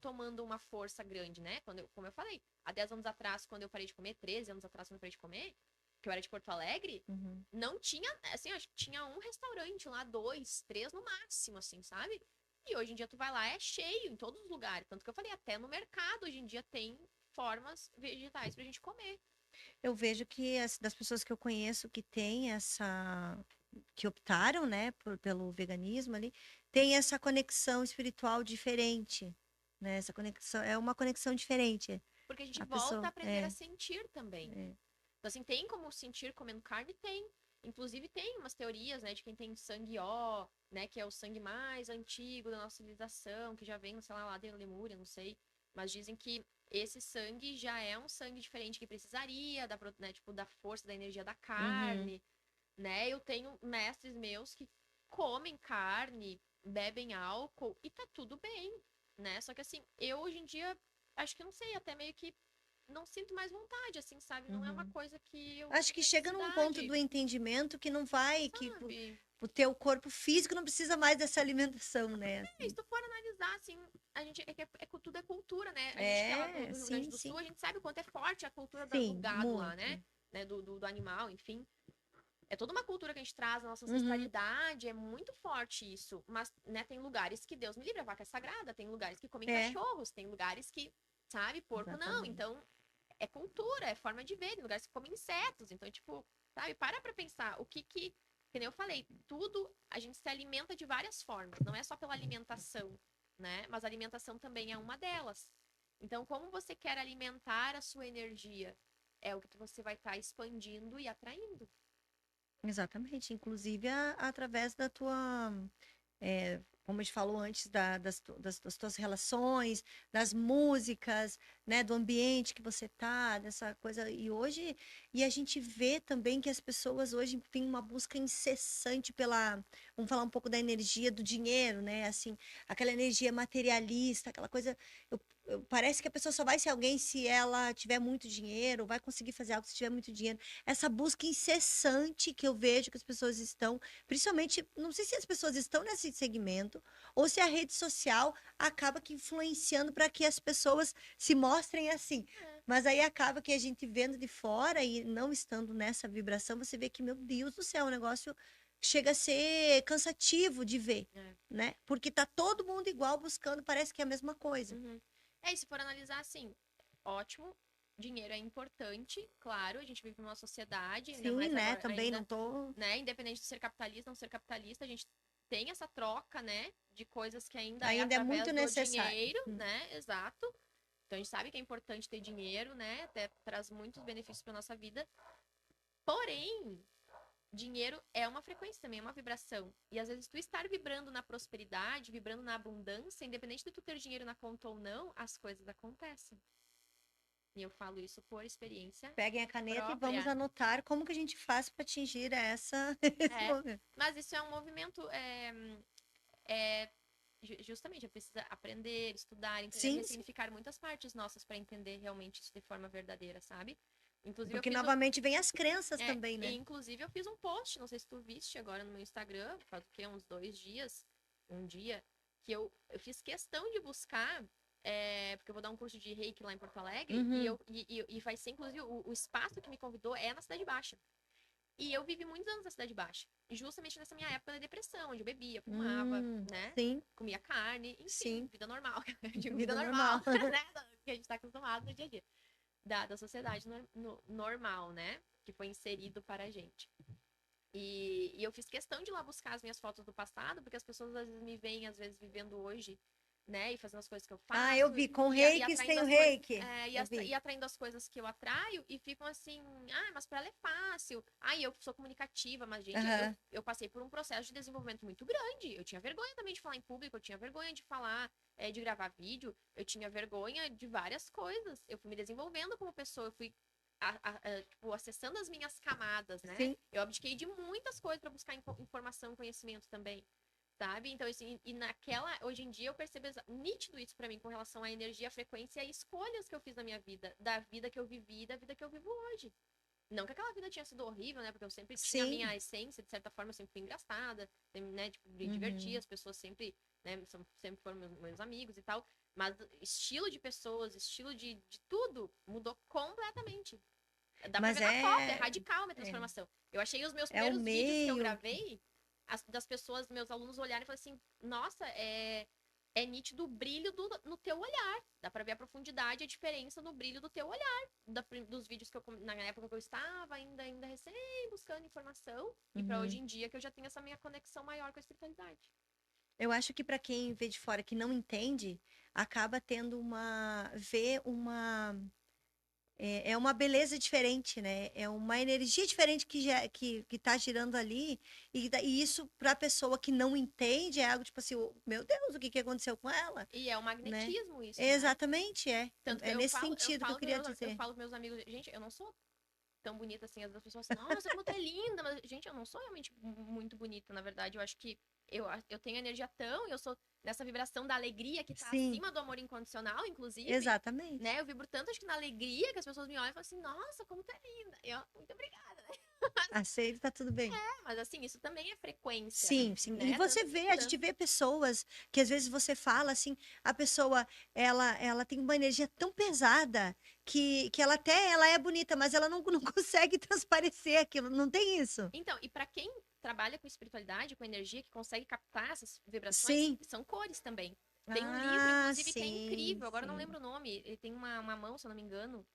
tomando uma força grande, né? Como eu falei, há 10 anos atrás, quando eu parei de comer, 13 anos atrás, quando eu parei de comer, que eu era de Porto Alegre, Uhum. não tinha, assim, acho que tinha um restaurante lá, 2, 3 no máximo, assim, sabe? E hoje em dia tu vai lá, é cheio em todos os lugares. Tanto que eu falei, até no mercado hoje em dia tem formas vegetais pra gente comer. Eu vejo que das pessoas que eu conheço que têm essa, que optaram, né, pelo veganismo ali, tem essa conexão espiritual diferente, né? Essa conexão é uma conexão diferente. Porque a gente A volta a pessoa aprender a sentir também. é. Então, assim, tem como sentir comendo carne? Tem. Inclusive, tem umas teorias, né, de quem tem sangue ó, né, que é o sangue mais antigo da nossa civilização, que já vem, sei lá, da Lemúria, não sei. Mas dizem que esse sangue já é um sangue diferente que precisaria, né, tipo, da força, da energia da Uhum. carne, né? Eu tenho mestres meus que comem carne, bebem álcool e tá tudo bem, né? Só que assim, eu hoje em dia, acho que não sei, até meio que não sinto mais vontade, assim, sabe? Não é uma Uhum. coisa que eu Acho tenho que chega num ponto do necessidade, entendimento que não vai, que sabe? o teu corpo físico não precisa mais dessa alimentação, né? É, se Assim. tu for analisar, assim, a gente, tudo é cultura, né? A gente que é lá É, do Rio Grande sim, do Sul, sim. a gente sabe o quanto é forte a cultura do Sim, gado lá, né? muito. Do animal, enfim. É toda uma cultura que a gente traz, a nossa Uhum. ancestralidade, é muito forte isso. Mas, né, tem lugares que Deus me livre, a vaca é sagrada, tem lugares que comem É, cachorros, tem lugares que, sabe, porco não. exatamente. Então, é cultura, é forma de ver, tem lugares que comem insetos. Então, tipo, sabe, para pra pensar, que nem eu falei, tudo a gente se alimenta de várias formas, não é só pela alimentação, né? Mas a alimentação também é uma delas. Então, como você quer alimentar a sua energia? É o que você vai estar expandindo e atraindo. Exatamente. Inclusive através da tua como a gente falou antes, das tuas relações, das músicas, né, do ambiente que você tá, dessa coisa. E a gente vê também que as pessoas hoje têm uma busca incessante vamos falar um pouco da energia do dinheiro, né, assim, aquela energia materialista, aquela coisa. Parece que a pessoa só vai ser alguém se ela tiver muito dinheiro, vai conseguir fazer algo se tiver muito dinheiro. Essa busca incessante que eu vejo que as pessoas estão. Principalmente, não sei se as pessoas estão nesse segmento ou se a rede social acaba que influenciando para que as pessoas se mostrem assim. É, Mas aí acaba que a gente vendo de fora e não estando nessa vibração, você vê que, meu Deus do céu, o negócio chega a ser cansativo de ver, é. né? Porque tá todo mundo igual buscando, parece que é a mesma coisa. Uhum. É, e se for analisar assim, ótimo, dinheiro é importante, claro, a gente vive numa sociedade, ainda Sim, mais né? agora, Também não ainda, tô. né, independente de ser capitalista ou não ser capitalista, a gente tem essa troca, né, de coisas que ainda é Ainda é muito através do necessário. dinheiro, né, exato. Então a gente sabe que é importante ter dinheiro, né, até traz muitos benefícios para nossa vida. Porém, dinheiro é uma frequência também, é uma vibração. E às vezes tu estar vibrando na prosperidade, vibrando na abundância, independente de tu ter dinheiro na conta ou não, as coisas acontecem. E eu falo isso por experiência Peguem a caneta e vamos própria. anotar como que a gente faz para atingir esse É, momento. mas isso é um movimento, é, justamente, precisa aprender, estudar, entender, Sim, sim. ressignificar muitas partes nossas para entender realmente isso de forma verdadeira, sabe? Inclusive eu Porque fiz novamente vem as crenças também, e né? inclusive eu fiz um post, não sei se tu viste agora no meu Instagram, faz o quê? Uns 2 dias, um dia, que eu fiz questão de buscar, porque eu vou dar um curso de reiki lá em Porto Alegre, Uhum. e vai ser, inclusive, o espaço que me convidou é na Cidade Baixa. E eu vivi muitos anos na Cidade Baixa. E justamente nessa minha época da depressão, onde eu bebia, fumava, né? Sim, Comia carne, enfim, sim. vida normal. Eu digo vida Vida normal, normal. né? Que a gente tá acostumado no dia a dia. Da sociedade normal, né? Que foi inserido para a gente. E eu fiz questão de ir lá buscar as minhas fotos do passado, porque as pessoas às vezes me veem, às vezes, vivendo hoje, né? E fazendo as coisas que eu Ah, eu faço, vi. Com e reiki atraindo tem o as coisas. reiki. Eu vi. E atraindo as coisas que eu atraio e ficam assim, mas pra ela é fácil. Eu sou comunicativa, mas, gente, Aham. eu passei por um processo de desenvolvimento muito grande. Eu tinha vergonha também de falar em público, eu tinha vergonha de falar, de gravar vídeo, eu tinha vergonha de várias coisas. Eu fui me desenvolvendo como pessoa, eu fui tipo, acessando as minhas camadas, né? Sim. Eu abdiquei de muitas coisas para buscar informação, conhecimento também, sabe? Então, assim, hoje em dia eu percebo nítido isso para mim com relação à energia, à frequência e escolhas que eu fiz na minha vida, da vida que eu vivi e da vida que eu vivo hoje. Não que aquela vida tinha sido horrível, né? Porque eu sempre tinha a Sim. minha essência, de certa forma, eu sempre fui engraçada, né? Tipo, me divertia, Uhum. as pessoas sempre, né? Sempre foram meus amigos e tal. Mas estilo de pessoas, estilo de tudo mudou completamente. Dá pra Mas ver na foto, é radical a minha é, transformação. Eu achei os meus é o primeiros vídeos que eu meio. gravei, das pessoas, meus alunos olharem e falarem assim, nossa, é nítido o brilho no teu olhar. Dá pra ver a profundidade, a diferença no brilho do teu olhar. Dos vídeos que na época que eu estava ainda recém buscando informação, e pra hoje Uhum. em dia que eu já tenho essa minha conexão maior com a espiritualidade. Eu acho que para quem vê de fora que não entende, acaba tendo vê é uma beleza diferente, né? É uma energia diferente que tá girando ali. E isso, para a pessoa que não entende, é algo tipo assim, meu Deus, o que que aconteceu com ela, E é o né? magnetismo isso, né? Exatamente, é. Tanto que É nesse sentido que eu queria eu dizer. falo pros meus amigos, gente, eu não sou tão bonita assim. As pessoas falam, nossa, como tu é linda. Mas, gente, eu não sou realmente muito bonita, na verdade. Eu acho que eu tenho energia tão, e eu sou nessa vibração da alegria que tá Sim, acima do amor incondicional, inclusive. exatamente. Né? Eu vibro tanto, acho que na alegria, que as pessoas me olham e falam assim, nossa, como tu é linda. E eu, muito obrigada, né? Aceito, tá tudo bem. Mas assim, isso também é frequência, Sim, sim. E né? você vê, a gente vê pessoas que às vezes você fala assim, a pessoa, ela tem uma energia tão pesada que ela é bonita, mas ela não consegue transparecer aquilo, não tem isso? Então, e para quem trabalha com espiritualidade, com energia, que consegue captar essas vibrações, Sim. são cores também. Tem um livro, Ah, inclusive, que é sim, incrível, agora eu não sim. lembro o nome. Ele tem uma mão, se eu não me engano,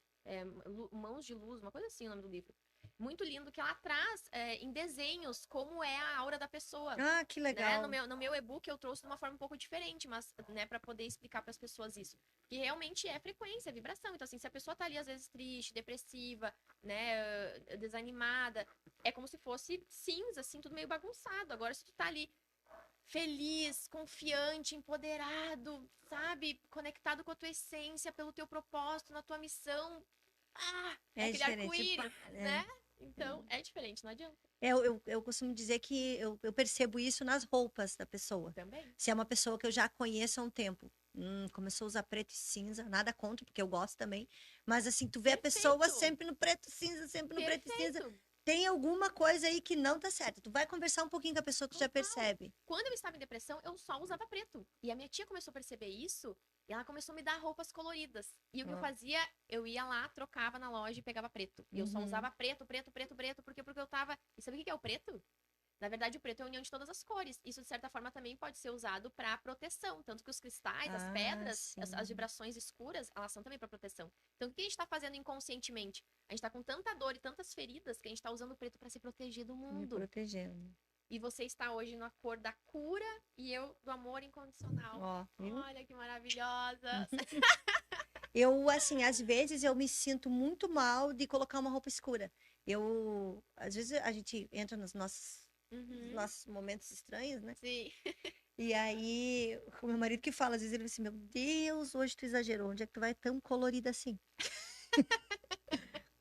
Mãos de Luz, uma coisa assim o nome do livro. Muito lindo, que ela traz em desenhos como é a aura da pessoa. Ah, que Né? legal. No meu e-book eu trouxe de uma forma um pouco diferente, mas, né, para poder explicar para as pessoas isso. Que realmente é frequência, é vibração. Então, assim, se a pessoa tá ali, às vezes, triste, depressiva, né, desanimada, é como se fosse cinza, assim, tudo meio bagunçado. Agora, se tu tá ali feliz, confiante, empoderado, sabe, conectado com a tua essência, pelo teu propósito, na tua missão, é É aquele diferente. Pá, arco-íris, é. né? Então, é diferente, não adianta. Eu costumo dizer que eu percebo isso nas roupas da pessoa. Também. Se é uma pessoa que eu já conheço há um tempo, começou a usar preto e cinza, nada contra, porque eu gosto também. Mas assim, tu vê a pessoa Perfeito. sempre no preto e cinza, sempre no preto e cinza. Perfeito. Tem alguma coisa aí que não tá certa. Tu vai conversar um pouquinho com a pessoa, tu já Total. percebe. Quando eu estava em depressão, eu só usava preto. E a minha tia começou a perceber isso e ela começou a me dar roupas coloridas. E o que eu Ó, fazia, eu ia lá, trocava na loja e pegava preto. E eu só uhum. usava preto, preto, preto, preto, porque eu tava. E sabe o que é o preto? Na verdade, o preto é a união de todas as cores. Isso, de certa forma, também pode ser usado para proteção. Tanto que os cristais, as Ah, pedras, as sim. vibrações escuras, elas são também para proteção. Então, o que a gente está fazendo inconscientemente? A gente está com tanta dor e tantas feridas que a gente está usando o preto para se proteger do Me mundo. protegendo. E você está hoje na cor da cura e eu do amor incondicional. Ó, viu? Olha que maravilhosa! Eu, assim, às vezes eu me sinto muito mal de colocar uma roupa escura. Às vezes a gente entra nos Uhum, nossos momentos estranhos, né? sim. E aí, o meu marido que fala, às vezes ele fala assim, meu Deus, hoje tu exagerou, onde é que tu vai tão colorida assim?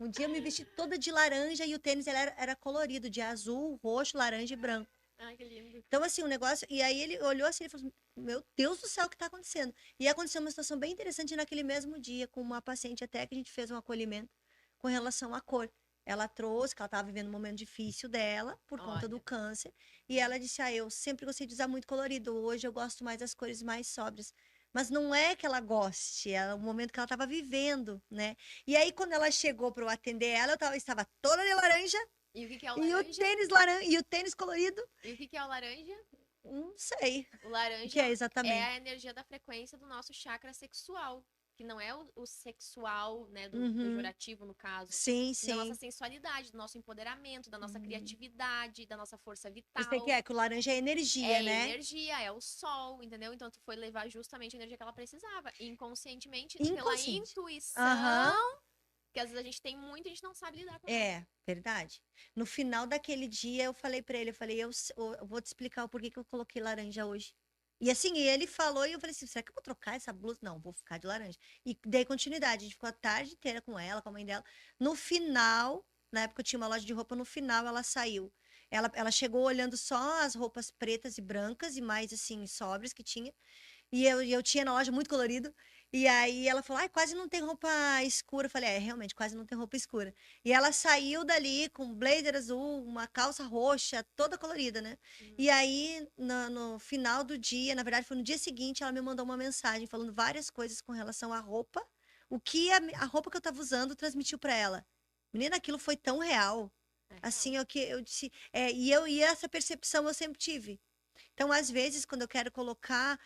Um dia eu me vesti toda de laranja e o tênis era colorido, de azul, roxo, laranja e branco. Ai, que lindo. Então, assim, o negócio. E aí ele olhou assim e falou assim: Meu Deus do céu, o que está acontecendo? E aconteceu uma situação bem interessante naquele mesmo dia, com uma paciente até que a gente fez um acolhimento com relação à cor. Ela trouxe que ela estava vivendo um momento difícil dela, por conta do Olha. câncer. E ela disse: Ah, eu sempre gostei de usar muito colorido. Hoje eu gosto mais das cores mais sóbrias. Mas não é que ela goste, é o momento que ela estava vivendo, né? E aí, quando ela chegou para eu atender ela, estava toda de laranja E o que é o e o laranja? tênis laranja e o tênis colorido. E o que é o laranja? Não sei O o laranja que é é exatamente. a energia da frequência do nosso chakra sexual. Que não é o sexual, né, do Uhum. pejorativo, no caso. Sim, Da nossa sim. sensualidade, do nosso empoderamento, da nossa Uhum. criatividade, da nossa força Eu sei que vital. que o laranja é energia, É né? energia, é o sol, entendeu? Então tu foi levar justamente a energia que ela precisava. Inconscientemente, pela Inconsciente. Aham. intuição, que às vezes a gente tem muito e a gente não sabe lidar com ela. É, verdade. No final daquele dia, eu falei pra ele, eu falei, eu vou te explicar o porquê que eu coloquei laranja hoje. E assim, ele falou e eu falei assim, será que eu vou trocar essa blusa? Não, vou ficar de laranja. E dei continuidade, a gente ficou a tarde inteira com ela, com a mãe dela. No final, na época eu tinha uma loja de roupa, no final ela saiu. Ela chegou olhando só as roupas pretas e brancas e mais assim, sóbrias que tinha. E eu tinha na loja muito colorido. E aí ela falou, ai, quase não tem roupa escura. Eu falei, realmente, quase não tem roupa escura. E ela saiu dali com um blazer azul, uma calça roxa, toda colorida, né? Uhum. E aí, no final do dia, na verdade, foi no dia seguinte, ela me mandou uma mensagem falando várias coisas com relação à roupa. O que a roupa que eu tava usando transmitiu para ela. Menina, aquilo foi tão real. É real. Assim, é o que eu disse. E essa percepção eu sempre tive. Então, às vezes, quando eu quero colocar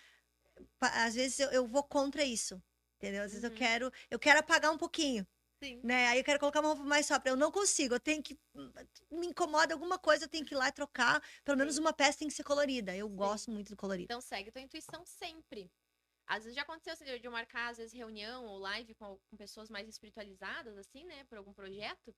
às vezes eu vou contra isso, entendeu? Às vezes Uhum. eu quero apagar um pouquinho, Sim. né? Aí eu quero colocar uma roupa mais sóbria. Eu não consigo, eu tenho que me incomoda alguma coisa, eu tenho que ir lá trocar. Pelo menos Sim. uma peça tem que ser colorida. Eu Sim. gosto muito do colorido. Então segue tua intuição sempre. Às vezes já aconteceu assim, de eu marcar, às vezes, reunião ou live com pessoas mais espiritualizadas, assim, né? Por algum projeto.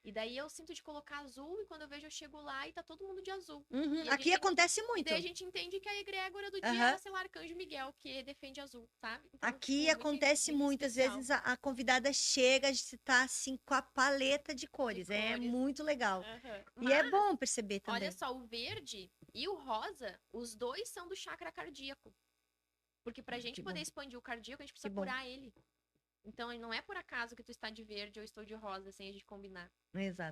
E daí eu sinto de colocar azul e quando eu vejo eu chego lá e tá todo mundo de azul. Uhum. E a Aqui gente, acontece e daí a muito. gente entende que a egrégora do dia Aham. é, sei lá, Arcanjo Miguel, que defende azul, sabe? Então, Aqui tipo, muito, acontece muito muito. Às especial vezes a convidada chega, a gente tá assim com a paleta de de cores. É cores. muito legal. Aham. E é Mas, bom perceber olha também. só, o verde e o rosa, os dois são do chakra cardíaco. Porque pra gente Que poder bom, expandir o cardíaco, a gente que precisa bom. curar ele. Então, não é por acaso que tu está de verde ou eu estou de rosa, sem a gente combinar.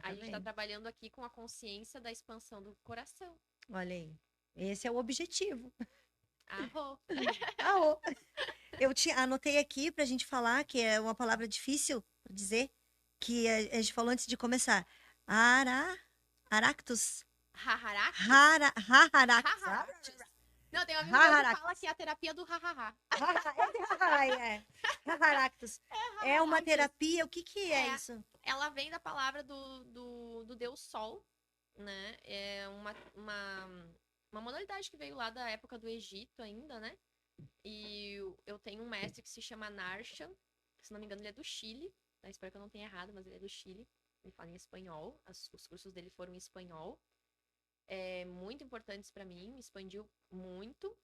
A gente está Exatamente. trabalhando aqui com a consciência da expansão do coração. Olha aí. Esse é o objetivo. Arro! Ah, eu te anotei aqui pra gente falar, que é uma palavra difícil pra dizer, que a gente falou antes de começar. Aractus. Haharactus? Raharactus. Haharactus. Não, tem um amigo meu que fala Raharactus. que é a terapia do hahaha. É. Raharactus. É uma Haharactus. terapia. O que que é É, isso? ela vem da palavra do deus Sol, né? É uma modalidade que veio lá da época do Egito ainda, né? E eu tenho um mestre que se chama Narshan, que, se não me engano, ele é do Chile. Né? Espero que eu não tenha errado, mas ele é do Chile. Ele fala em espanhol. Os cursos dele foram em espanhol. É muito importantes para mim, me expandiu muito.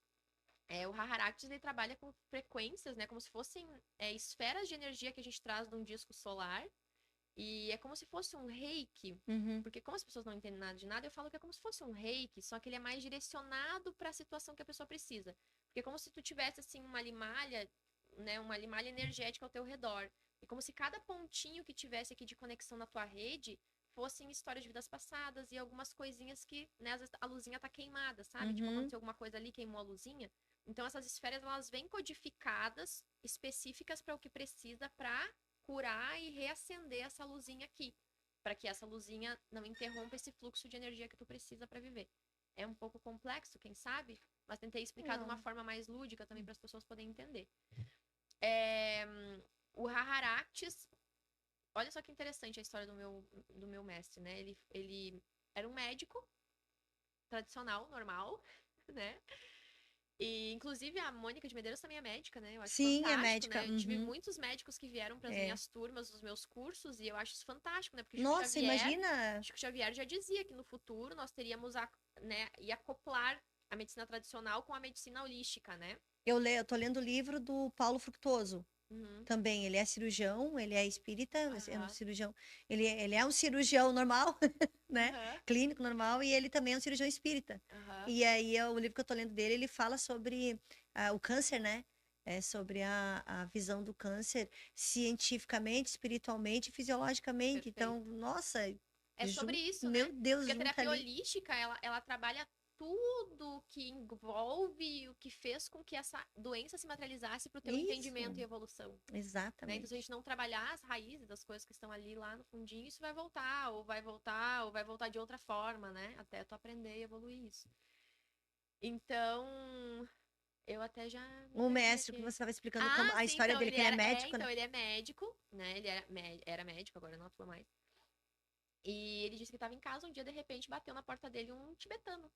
O Haharactus, ele trabalha com frequências, né? Como se fossem esferas de energia que a gente traz de um disco solar. E é como se fosse um reiki, Uhum. porque como as pessoas não entendem nada de nada, eu falo que é como se fosse um reiki, só que ele é mais direcionado para a situação que a pessoa precisa. Porque é como se tu tivesse assim uma limalha, né, uma limalha energética ao teu redor. E como se cada pontinho que tivesse aqui de conexão na tua rede fossem histórias de vidas passadas e algumas coisinhas que, né, às vezes a luzinha tá queimada, sabe? Tipo, Uhum. aconteceu alguma coisa ali, queimou a luzinha. Então essas esferas elas vêm codificadas, específicas para o que precisa para curar e reacender essa luzinha aqui, para que essa luzinha não interrompa esse fluxo de energia que tu precisa para viver. É um pouco complexo, quem sabe, mas tentei explicar de uma Não. forma mais lúdica também para as pessoas poderem entender. É, o Haharactis, olha só que interessante a história do meu mestre, né? Ele era um médico tradicional, normal, né? E, inclusive, a Mônica de Medeiros também é médica, né? Eu acho Sim, é fantástico, médica. né? Eu tive Uhum. muitos médicos que vieram para as É. minhas turmas, os meus cursos, e eu acho isso fantástico, né? Porque Nossa, imagina. Chico Xavier já dizia que no futuro nós teríamos né, e acoplar a medicina tradicional com a medicina holística, né? Eu tô lendo o livro do Paulo Fructuoso. Uhum. Também, ele é cirurgião, ele é espírita, é um Aham. cirurgião, ele é um cirurgião normal, né? Aham. Clínico normal, e ele também é um cirurgião espírita. Aham. E aí, o livro que eu tô lendo dele, ele fala sobre o câncer, né? É sobre a visão do câncer cientificamente, espiritualmente e fisiologicamente. Então, Perfeito. nossa, É sobre isso, meu né? Deus, Porque a junta terapia ali. holística, ela trabalha tudo que envolve o que fez com que essa doença se materializasse para o teu entendimento Isso, e evolução. Né? Então, se a exatamente. gente não trabalhar as raízes das coisas que estão ali lá no fundinho, isso vai voltar, ou vai voltar, ou vai voltar de outra forma, né? Até tu aprender e evoluir isso. Então, eu até já me O perdi mestre que aqui. você estava explicando Ah, a sim, história então dele, que ele é médico, né? ele é médico, né? Ele era médico, agora não atua mais. E ele disse que estava em casa um dia, de repente, bateu na porta dele um tibetano.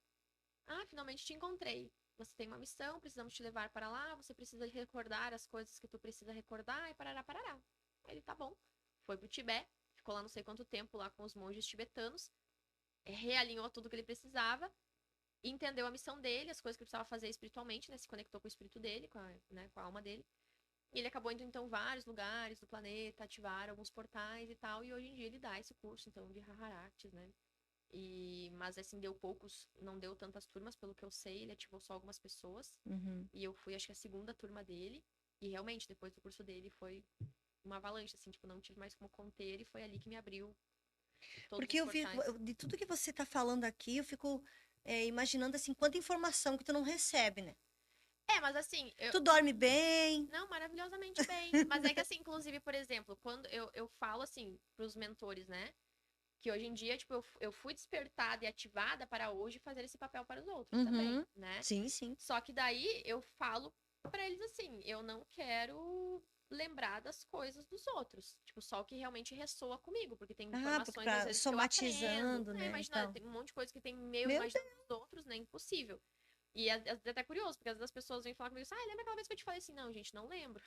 Ah, finalmente te encontrei. Você tem uma missão, precisamos te levar para lá, você precisa recordar as coisas que tu precisa recordar e parará, parará. Ele, tá bom. Foi pro Tibete, ficou lá não sei quanto tempo lá com os monges tibetanos, realinhou tudo que ele precisava, entendeu a missão dele, as coisas que ele precisava fazer espiritualmente, né? Se conectou com o espírito dele, com a alma dele. E ele acabou indo, então, vários lugares do planeta, ativar alguns portais e tal, e hoje em dia ele dá esse curso, então, de Haharactis, né? Mas assim, deu poucos, não deu tantas turmas, pelo que eu sei, ele ativou só algumas pessoas. Uhum. E eu fui, acho que a segunda turma dele. E realmente, depois do curso dele, foi uma avalanche, assim, tipo, não tive mais como conter. E foi ali que me abriu todos Porque os eu fico, portais. de tudo que você está falando aqui, eu fico imaginando assim, quanta informação que tu não recebe, né? Mas assim, Tu dorme bem. não, maravilhosamente bem. Mas é que assim, inclusive, por exemplo, quando eu falo assim pros mentores, né? Que hoje em dia, tipo, eu fui despertada e ativada para hoje fazer esse papel para os outros também, Uhum. né? Sim, sim. Só que daí eu falo pra eles assim, eu não quero lembrar das coisas dos outros. Tipo, só o que realmente ressoa comigo, porque tem Ah, porque informações às pra vezes que eu aprendo. somatizando, Né? né? Imagina, Então, tem um monte de coisa que tem eu meu imaginando dos outros, né? Impossível. E às vezes é até curioso, porque às vezes as pessoas vêm falar comigo assim, lembra aquela vez que eu te falei assim? Não, gente, não lembro.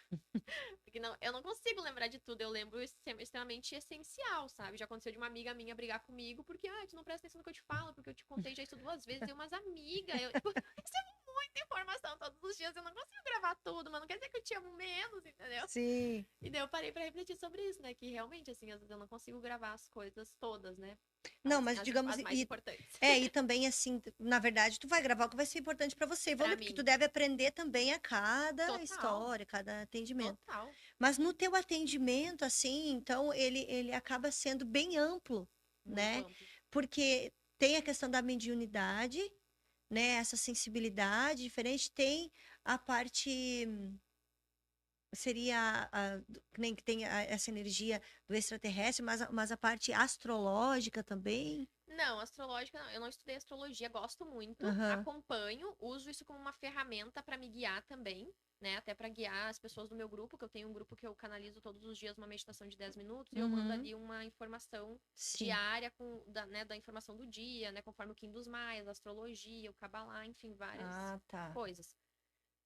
Porque não, eu não consigo lembrar de tudo, eu lembro extremamente essencial, sabe? Já aconteceu de uma amiga minha brigar comigo, porque, tu não presta atenção no que eu te falo, porque eu te contei já isso 2 vezes, e umas amigas, eu, tipo, recebo muita informação todos os dias, eu não consigo gravar tudo, mas não quer dizer que eu te amo menos, entendeu? Sim. E daí eu parei pra refletir sobre isso, né? Que realmente, assim, às vezes eu não consigo gravar as coisas todas, né? Não, mas digamos, As mais importantes. e também assim, na verdade, tu vai gravar o que vai ser importante pra você, Pra porque tu mim. deve aprender também a cada Total, história, cada atendimento. total. Mas no teu atendimento, assim, então ele acaba sendo bem amplo, Muito né? amplo. Porque tem a questão da mediunidade, né? Essa sensibilidade diferente, tem a parte seria que nem que tem essa energia do extraterrestre, mas a parte astrológica também. Não, astrológica não. Eu não estudei astrologia, gosto muito, Aham. acompanho, uso isso como uma ferramenta para me guiar também, né? Até para guiar as pessoas do meu grupo, que eu tenho um grupo que eu canalizo todos os dias uma meditação de 10 minutos e eu mando Uhum. ali uma informação Sim. diária da informação do dia, né? Conforme o Kim dos Maias, a astrologia, o Cabalá, enfim, várias Ah, tá. coisas.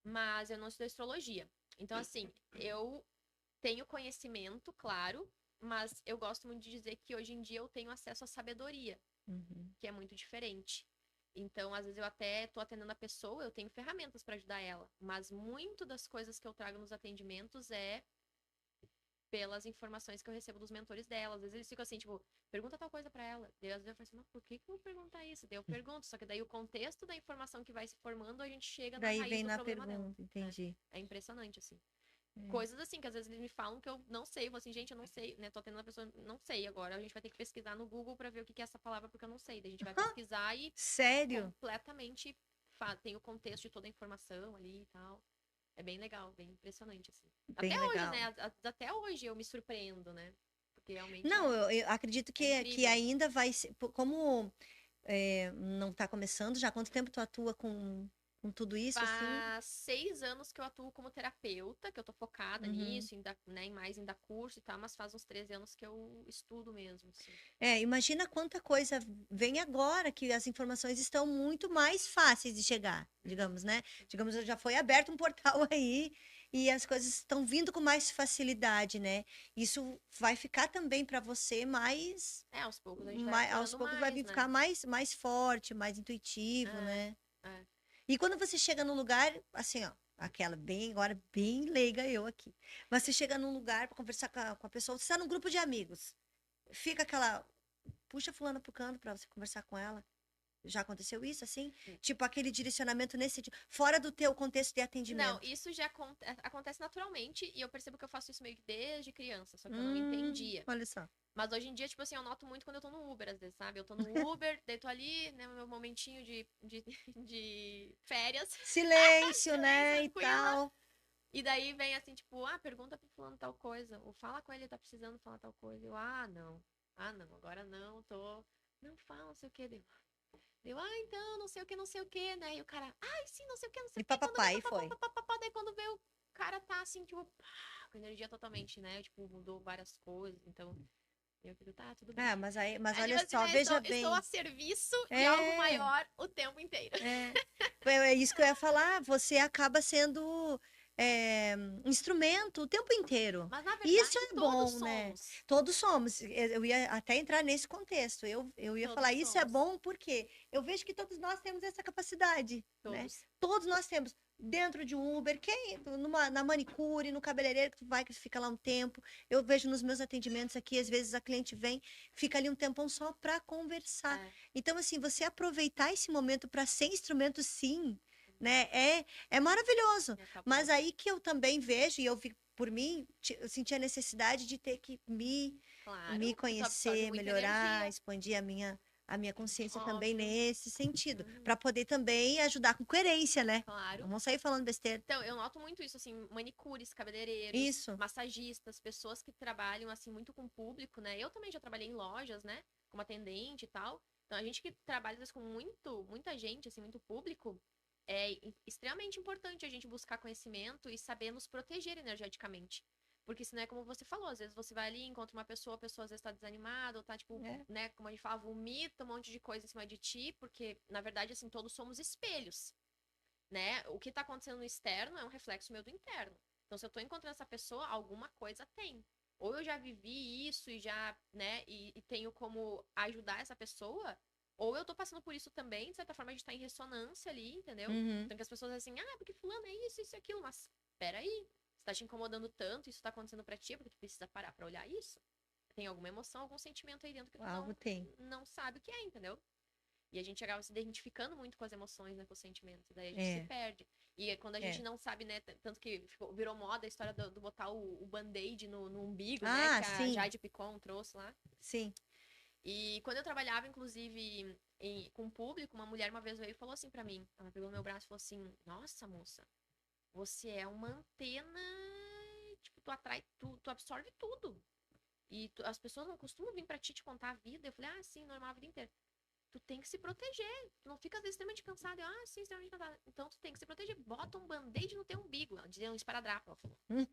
Mas eu não estudei astrologia. Então, assim, eu tenho conhecimento, claro, mas eu gosto muito de dizer que hoje em dia eu tenho acesso à sabedoria, Uhum. que é muito diferente. Então, às vezes eu até tô atendendo a pessoa, eu tenho ferramentas para ajudar ela, mas muito das coisas que eu trago nos atendimentos é pelas informações que eu recebo dos mentores dela. Às vezes eles ficam assim, tipo, pergunta tal coisa para ela. Daí às vezes eu falo assim, mas por que eu vou perguntar isso? Daí eu pergunto, só que daí o contexto da informação que vai se formando, a gente chega na Daí raiz vem do na problema dela. pergunta, entendi. É impressionante, assim. É. Coisas assim, que às vezes eles me falam que eu não sei. Eu falo assim, gente, eu não sei, né? Tô atendendo a pessoa, não sei agora. A gente vai ter que pesquisar no Google pra ver o que que é essa palavra, porque eu não sei. Daí a gente vai pesquisar e Sério? completamente tem o contexto de toda a informação ali e tal. É bem legal, bem impressionante, assim. Até Bem hoje, legal. né? Até hoje eu me surpreendo, né? Porque realmente Não, eu acredito é que incrível. ainda vai ser, como não está começando, já há quanto tempo tu atua com tudo isso, assim? Faz 6 anos que eu atuo como terapeuta, que eu tô focada Uhum. nisso, em mais em dar curso e tal, mas faz uns 13 anos que eu estudo mesmo, assim. Imagina quanta coisa vem agora, que as informações estão muito mais fáceis de chegar, digamos, né? Digamos, já foi aberto um portal aí e as coisas estão vindo com mais facilidade, né? Isso vai ficar também para você Aos poucos a gente vai aos aprimorando poucos vai mais, vir né? ficar mais forte, mais intuitivo, É, né? é. E quando você chega num lugar, assim, ó, aquela bem, agora bem leiga eu aqui. Mas você chega num lugar para conversar com a pessoa, você está num grupo de amigos. Fica aquela, puxa fulana pro canto para você conversar com ela. Já aconteceu isso, assim? Tipo, aquele direcionamento nesse sentido, fora do teu contexto de Não, atendimento. isso já acontece naturalmente e eu percebo que eu faço isso meio que desde criança, só que eu não entendia. Olha só. Mas hoje em dia, tipo assim, eu noto muito quando eu tô no Uber, às vezes, sabe? Eu tô no Uber, daí tô ali, né, no meu momentinho de férias, Silêncio, bem né, e tranquila. tal. E daí vem assim, tipo, pergunta pro fulano tal coisa. Ou fala com ele, ele tá precisando falar tal coisa. Eu, não. Ah, não, agora não, tô. Não fala, não sei o que. Então, não sei o que, não sei o que, né? E o cara, ai, sim, não sei o que, não sei E o que. Quando vê, papapai foi. papapá, daí quando vê, o cara tá assim, tipo, com energia totalmente, né? Tipo, mudou várias coisas. Então, eu fico, tá, tudo bem. Ah, mas É tipo olha assim, só, né? veja Estou a bem. serviço de algo É, maior o tempo inteiro. é. É isso que eu ia falar. Você acaba sendo é, instrumento o tempo inteiro. Mas na E isso verdade, é todos bom, né? somos. Todos somos. Eu ia até entrar nesse contexto. Eu ia Todos falar, isso é somos. bom porque eu vejo que todos nós temos essa capacidade, né? Todos. Todos nós temos. Dentro de um Uber, na manicure, no cabeleireiro, que tu vai, que tu fica lá um tempo. Eu vejo nos meus atendimentos aqui, às vezes a cliente vem, fica ali um tempão só para conversar. É, Então, assim, você aproveitar esse momento para ser instrumento, sim, né? É maravilhoso. é Mas fabuloso. aí que eu também vejo, e eu vi por mim, eu senti a necessidade de ter que me Claro, porque tu absorve conhecer, muita melhorar, energia. expandir a minha consciência também Óbvio. nesse sentido, Uhum, para poder também ajudar com coerência, né? claro. Não vamos sair falando besteira. Então, eu noto muito isso, assim, manicures, cabeleireiros, Isso. massagistas, pessoas que trabalham, assim, muito com o público, né? Eu também já trabalhei em lojas, né? Como atendente e tal. Então, a gente que trabalha, às vezes, com muita gente, assim, muito público, é extremamente importante a gente buscar conhecimento e saber nos proteger energeticamente. Porque senão é como você falou, às vezes você vai ali, encontra uma pessoa, a pessoa às vezes tá desanimada, ou tá, tipo, É. né, como a gente fala, vomita um monte de coisa em cima de ti, porque, na verdade, assim, todos somos espelhos. né? O que tá acontecendo no externo é um reflexo meu do interno. Então, se eu tô encontrando essa pessoa, alguma coisa tem. Ou eu já vivi isso e já, né, e tenho como ajudar essa pessoa, ou eu tô passando por isso também, de certa forma a gente tá em ressonância ali, entendeu? Uhum. Então que as pessoas dizem assim, porque fulano é isso e aquilo, mas peraí, você tá te incomodando tanto, isso tá acontecendo pra ti, porque tu precisa parar pra olhar isso. Tem alguma emoção, algum sentimento aí dentro que tu Algo tem. não sabe o que é, entendeu? E a gente acaba se identificando muito com as emoções, né, com os sentimentos. Daí a gente se É, perde. E quando a gente é. não sabe, né, tanto que virou moda a história do botar o band-aid no umbigo, né, Ah, que a sim, Jade Picon trouxe lá. sim. E quando eu trabalhava, inclusive, com o público, uma mulher uma vez veio e falou assim pra mim. Ela pegou meu braço e falou assim, nossa, moça, você é uma antena, tipo, tu atrai, tu absorve tudo. E as pessoas não costumam vir pra ti te contar a vida. Eu falei, sim, normal a vida inteira. Tu tem que se proteger. Tu não fica às vezes extremamente cansado. Sim, extremamente cansado. Então tu tem que se proteger. Bota um band-aid no teu umbigo. Ela dizia um esparadrapo, ela falou. Hum.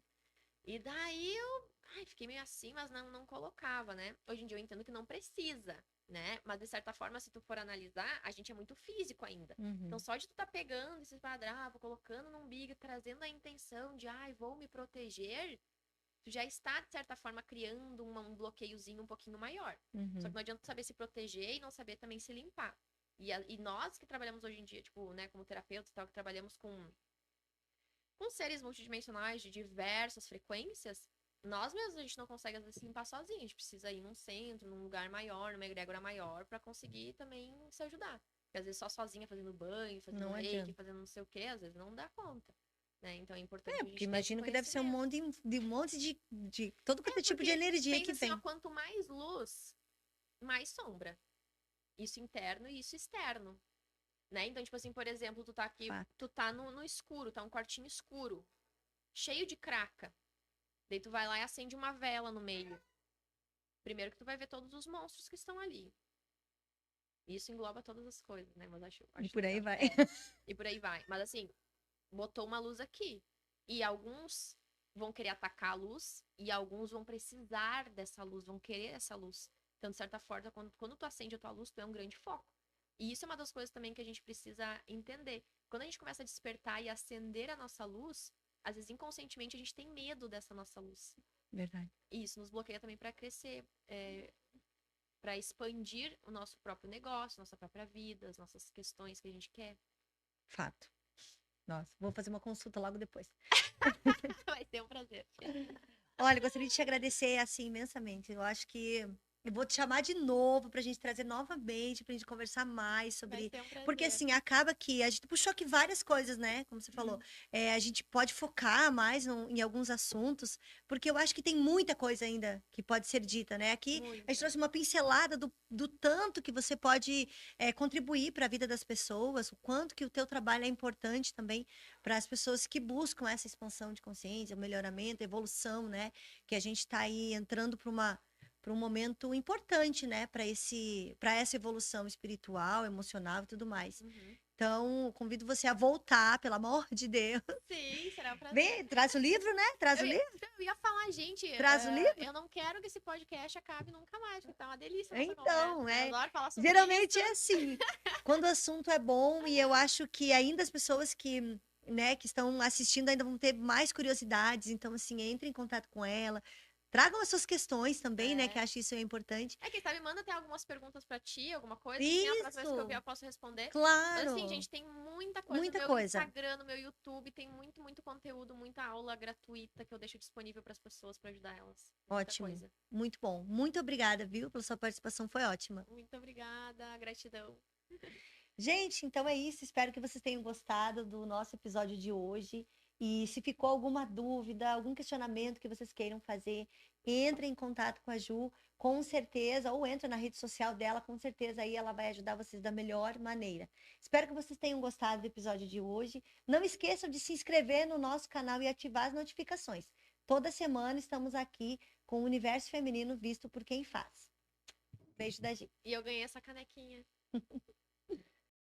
E daí eu fiquei meio assim, mas não colocava, né? Hoje em dia eu entendo que não precisa, né? Mas de certa forma, se tu for analisar, a gente é muito físico ainda. Então Uhum. só de tu tá pegando esse esparadrapo, colocando no umbigo, trazendo a intenção de, vou me proteger, tu já está, de certa forma, criando um bloqueiozinho um pouquinho maior. Só que Uhum. não adianta tu saber se proteger e não saber também se limpar. E nós que trabalhamos hoje em dia, tipo, né, como terapeutas e tal, que trabalhamos com seres multidimensionais de diversas frequências, nós mesmos a gente não consegue, às vezes, se limpar sozinho. A gente precisa ir num centro, num lugar maior, numa egrégora maior, para conseguir também se ajudar. Porque às vezes só sozinha fazendo banho, fazendo Não reiki, adianta. fazendo não sei o quê, às vezes não dá conta. Né? Então é importante É, a porque gente ter esse imagino que deve ser conhecimento. um monte de todo quanto é tipo de Porque energia pensa que assim, ó, vem. quanto mais luz, mais sombra. Isso interno e isso externo. Né? Então, tipo assim, por exemplo, tu tá aqui, Fato. tu tá no escuro, tá um quartinho escuro, cheio de craca. Daí tu vai lá e acende uma vela no meio. Primeiro que tu vai ver todos os monstros que estão ali. Isso engloba todas as coisas, né? Mas E acho por aí legal. vai. E por aí vai. Mas assim, botou uma luz aqui. E alguns vão querer atacar a luz. E alguns vão precisar dessa luz, vão querer essa luz. Então, de certa forma, quando tu acende a tua luz, tu é um grande foco. E isso é uma das coisas também que a gente precisa entender. Quando a gente começa a despertar e acender a nossa luz, às vezes inconscientemente a gente tem medo dessa nossa luz. Verdade. E isso nos bloqueia também para crescer, para expandir o nosso próprio negócio, nossa própria vida, as nossas questões que a gente quer. Fato. Nossa, vou fazer uma consulta logo depois. Vai ser um prazer. Olha, gostaria de te agradecer assim imensamente. Eu acho que eu vou te chamar de novo para a gente trazer novamente, para a gente conversar mais Vai sobre. ser um Porque prazer. assim, acaba que a gente puxou aqui várias coisas, né? Como você falou. A gente pode focar mais em alguns assuntos, porque eu acho que tem muita coisa ainda que pode ser dita, né? Aqui a gente Muita. trouxe uma pincelada do tanto que você pode contribuir para a vida das pessoas, o quanto que o teu trabalho é importante também para as pessoas que buscam essa expansão de consciência, o melhoramento, a evolução, né? Que a gente está aí entrando para um momento importante, né, para essa evolução espiritual, emocional e tudo mais. Uhum. Então, convido você a voltar, pelo amor de Deus. Sim, será um prazer. Vem, traz o livro, né? Traz Eu o ia, livro. eu ia falar, gente, Traz o livro. eu não quero que esse podcast acabe nunca mais, porque tá uma delícia a nossa Então, conversa. Eu adoro falar sobre geralmente isso. é assim. Quando o assunto é bom e eu acho que ainda as pessoas que né, que estão assistindo ainda vão ter mais curiosidades, então assim, entre em contato com ela, tragam as suas questões também, né, que É. eu acho isso é importante. Quem sabe manda até algumas perguntas pra ti, alguma coisa, assim, a próxima vez que eu vier Isso, eu posso responder. Mas assim, claro, gente, tem muita coisa no muita meu coisa. Instagram, no meu YouTube, tem muito conteúdo, muita aula gratuita que eu deixo disponível para as pessoas para ajudar elas. Muita Ótimo, coisa. muito bom. Muito obrigada, viu, pela sua participação, foi ótima. Muito obrigada, gratidão. Gente, então é isso. Espero que vocês tenham gostado do nosso episódio de hoje. E se ficou alguma dúvida, algum questionamento que vocês queiram fazer, entre em contato com a Ju, com certeza, ou entra na rede social dela, com certeza aí ela vai ajudar vocês da melhor maneira. Espero que vocês tenham gostado do episódio de hoje. Não esqueçam de se inscrever no nosso canal e ativar as notificações. Toda semana estamos aqui com o Universo Feminino visto por quem faz. Beijo da Gi. E eu ganhei essa canequinha.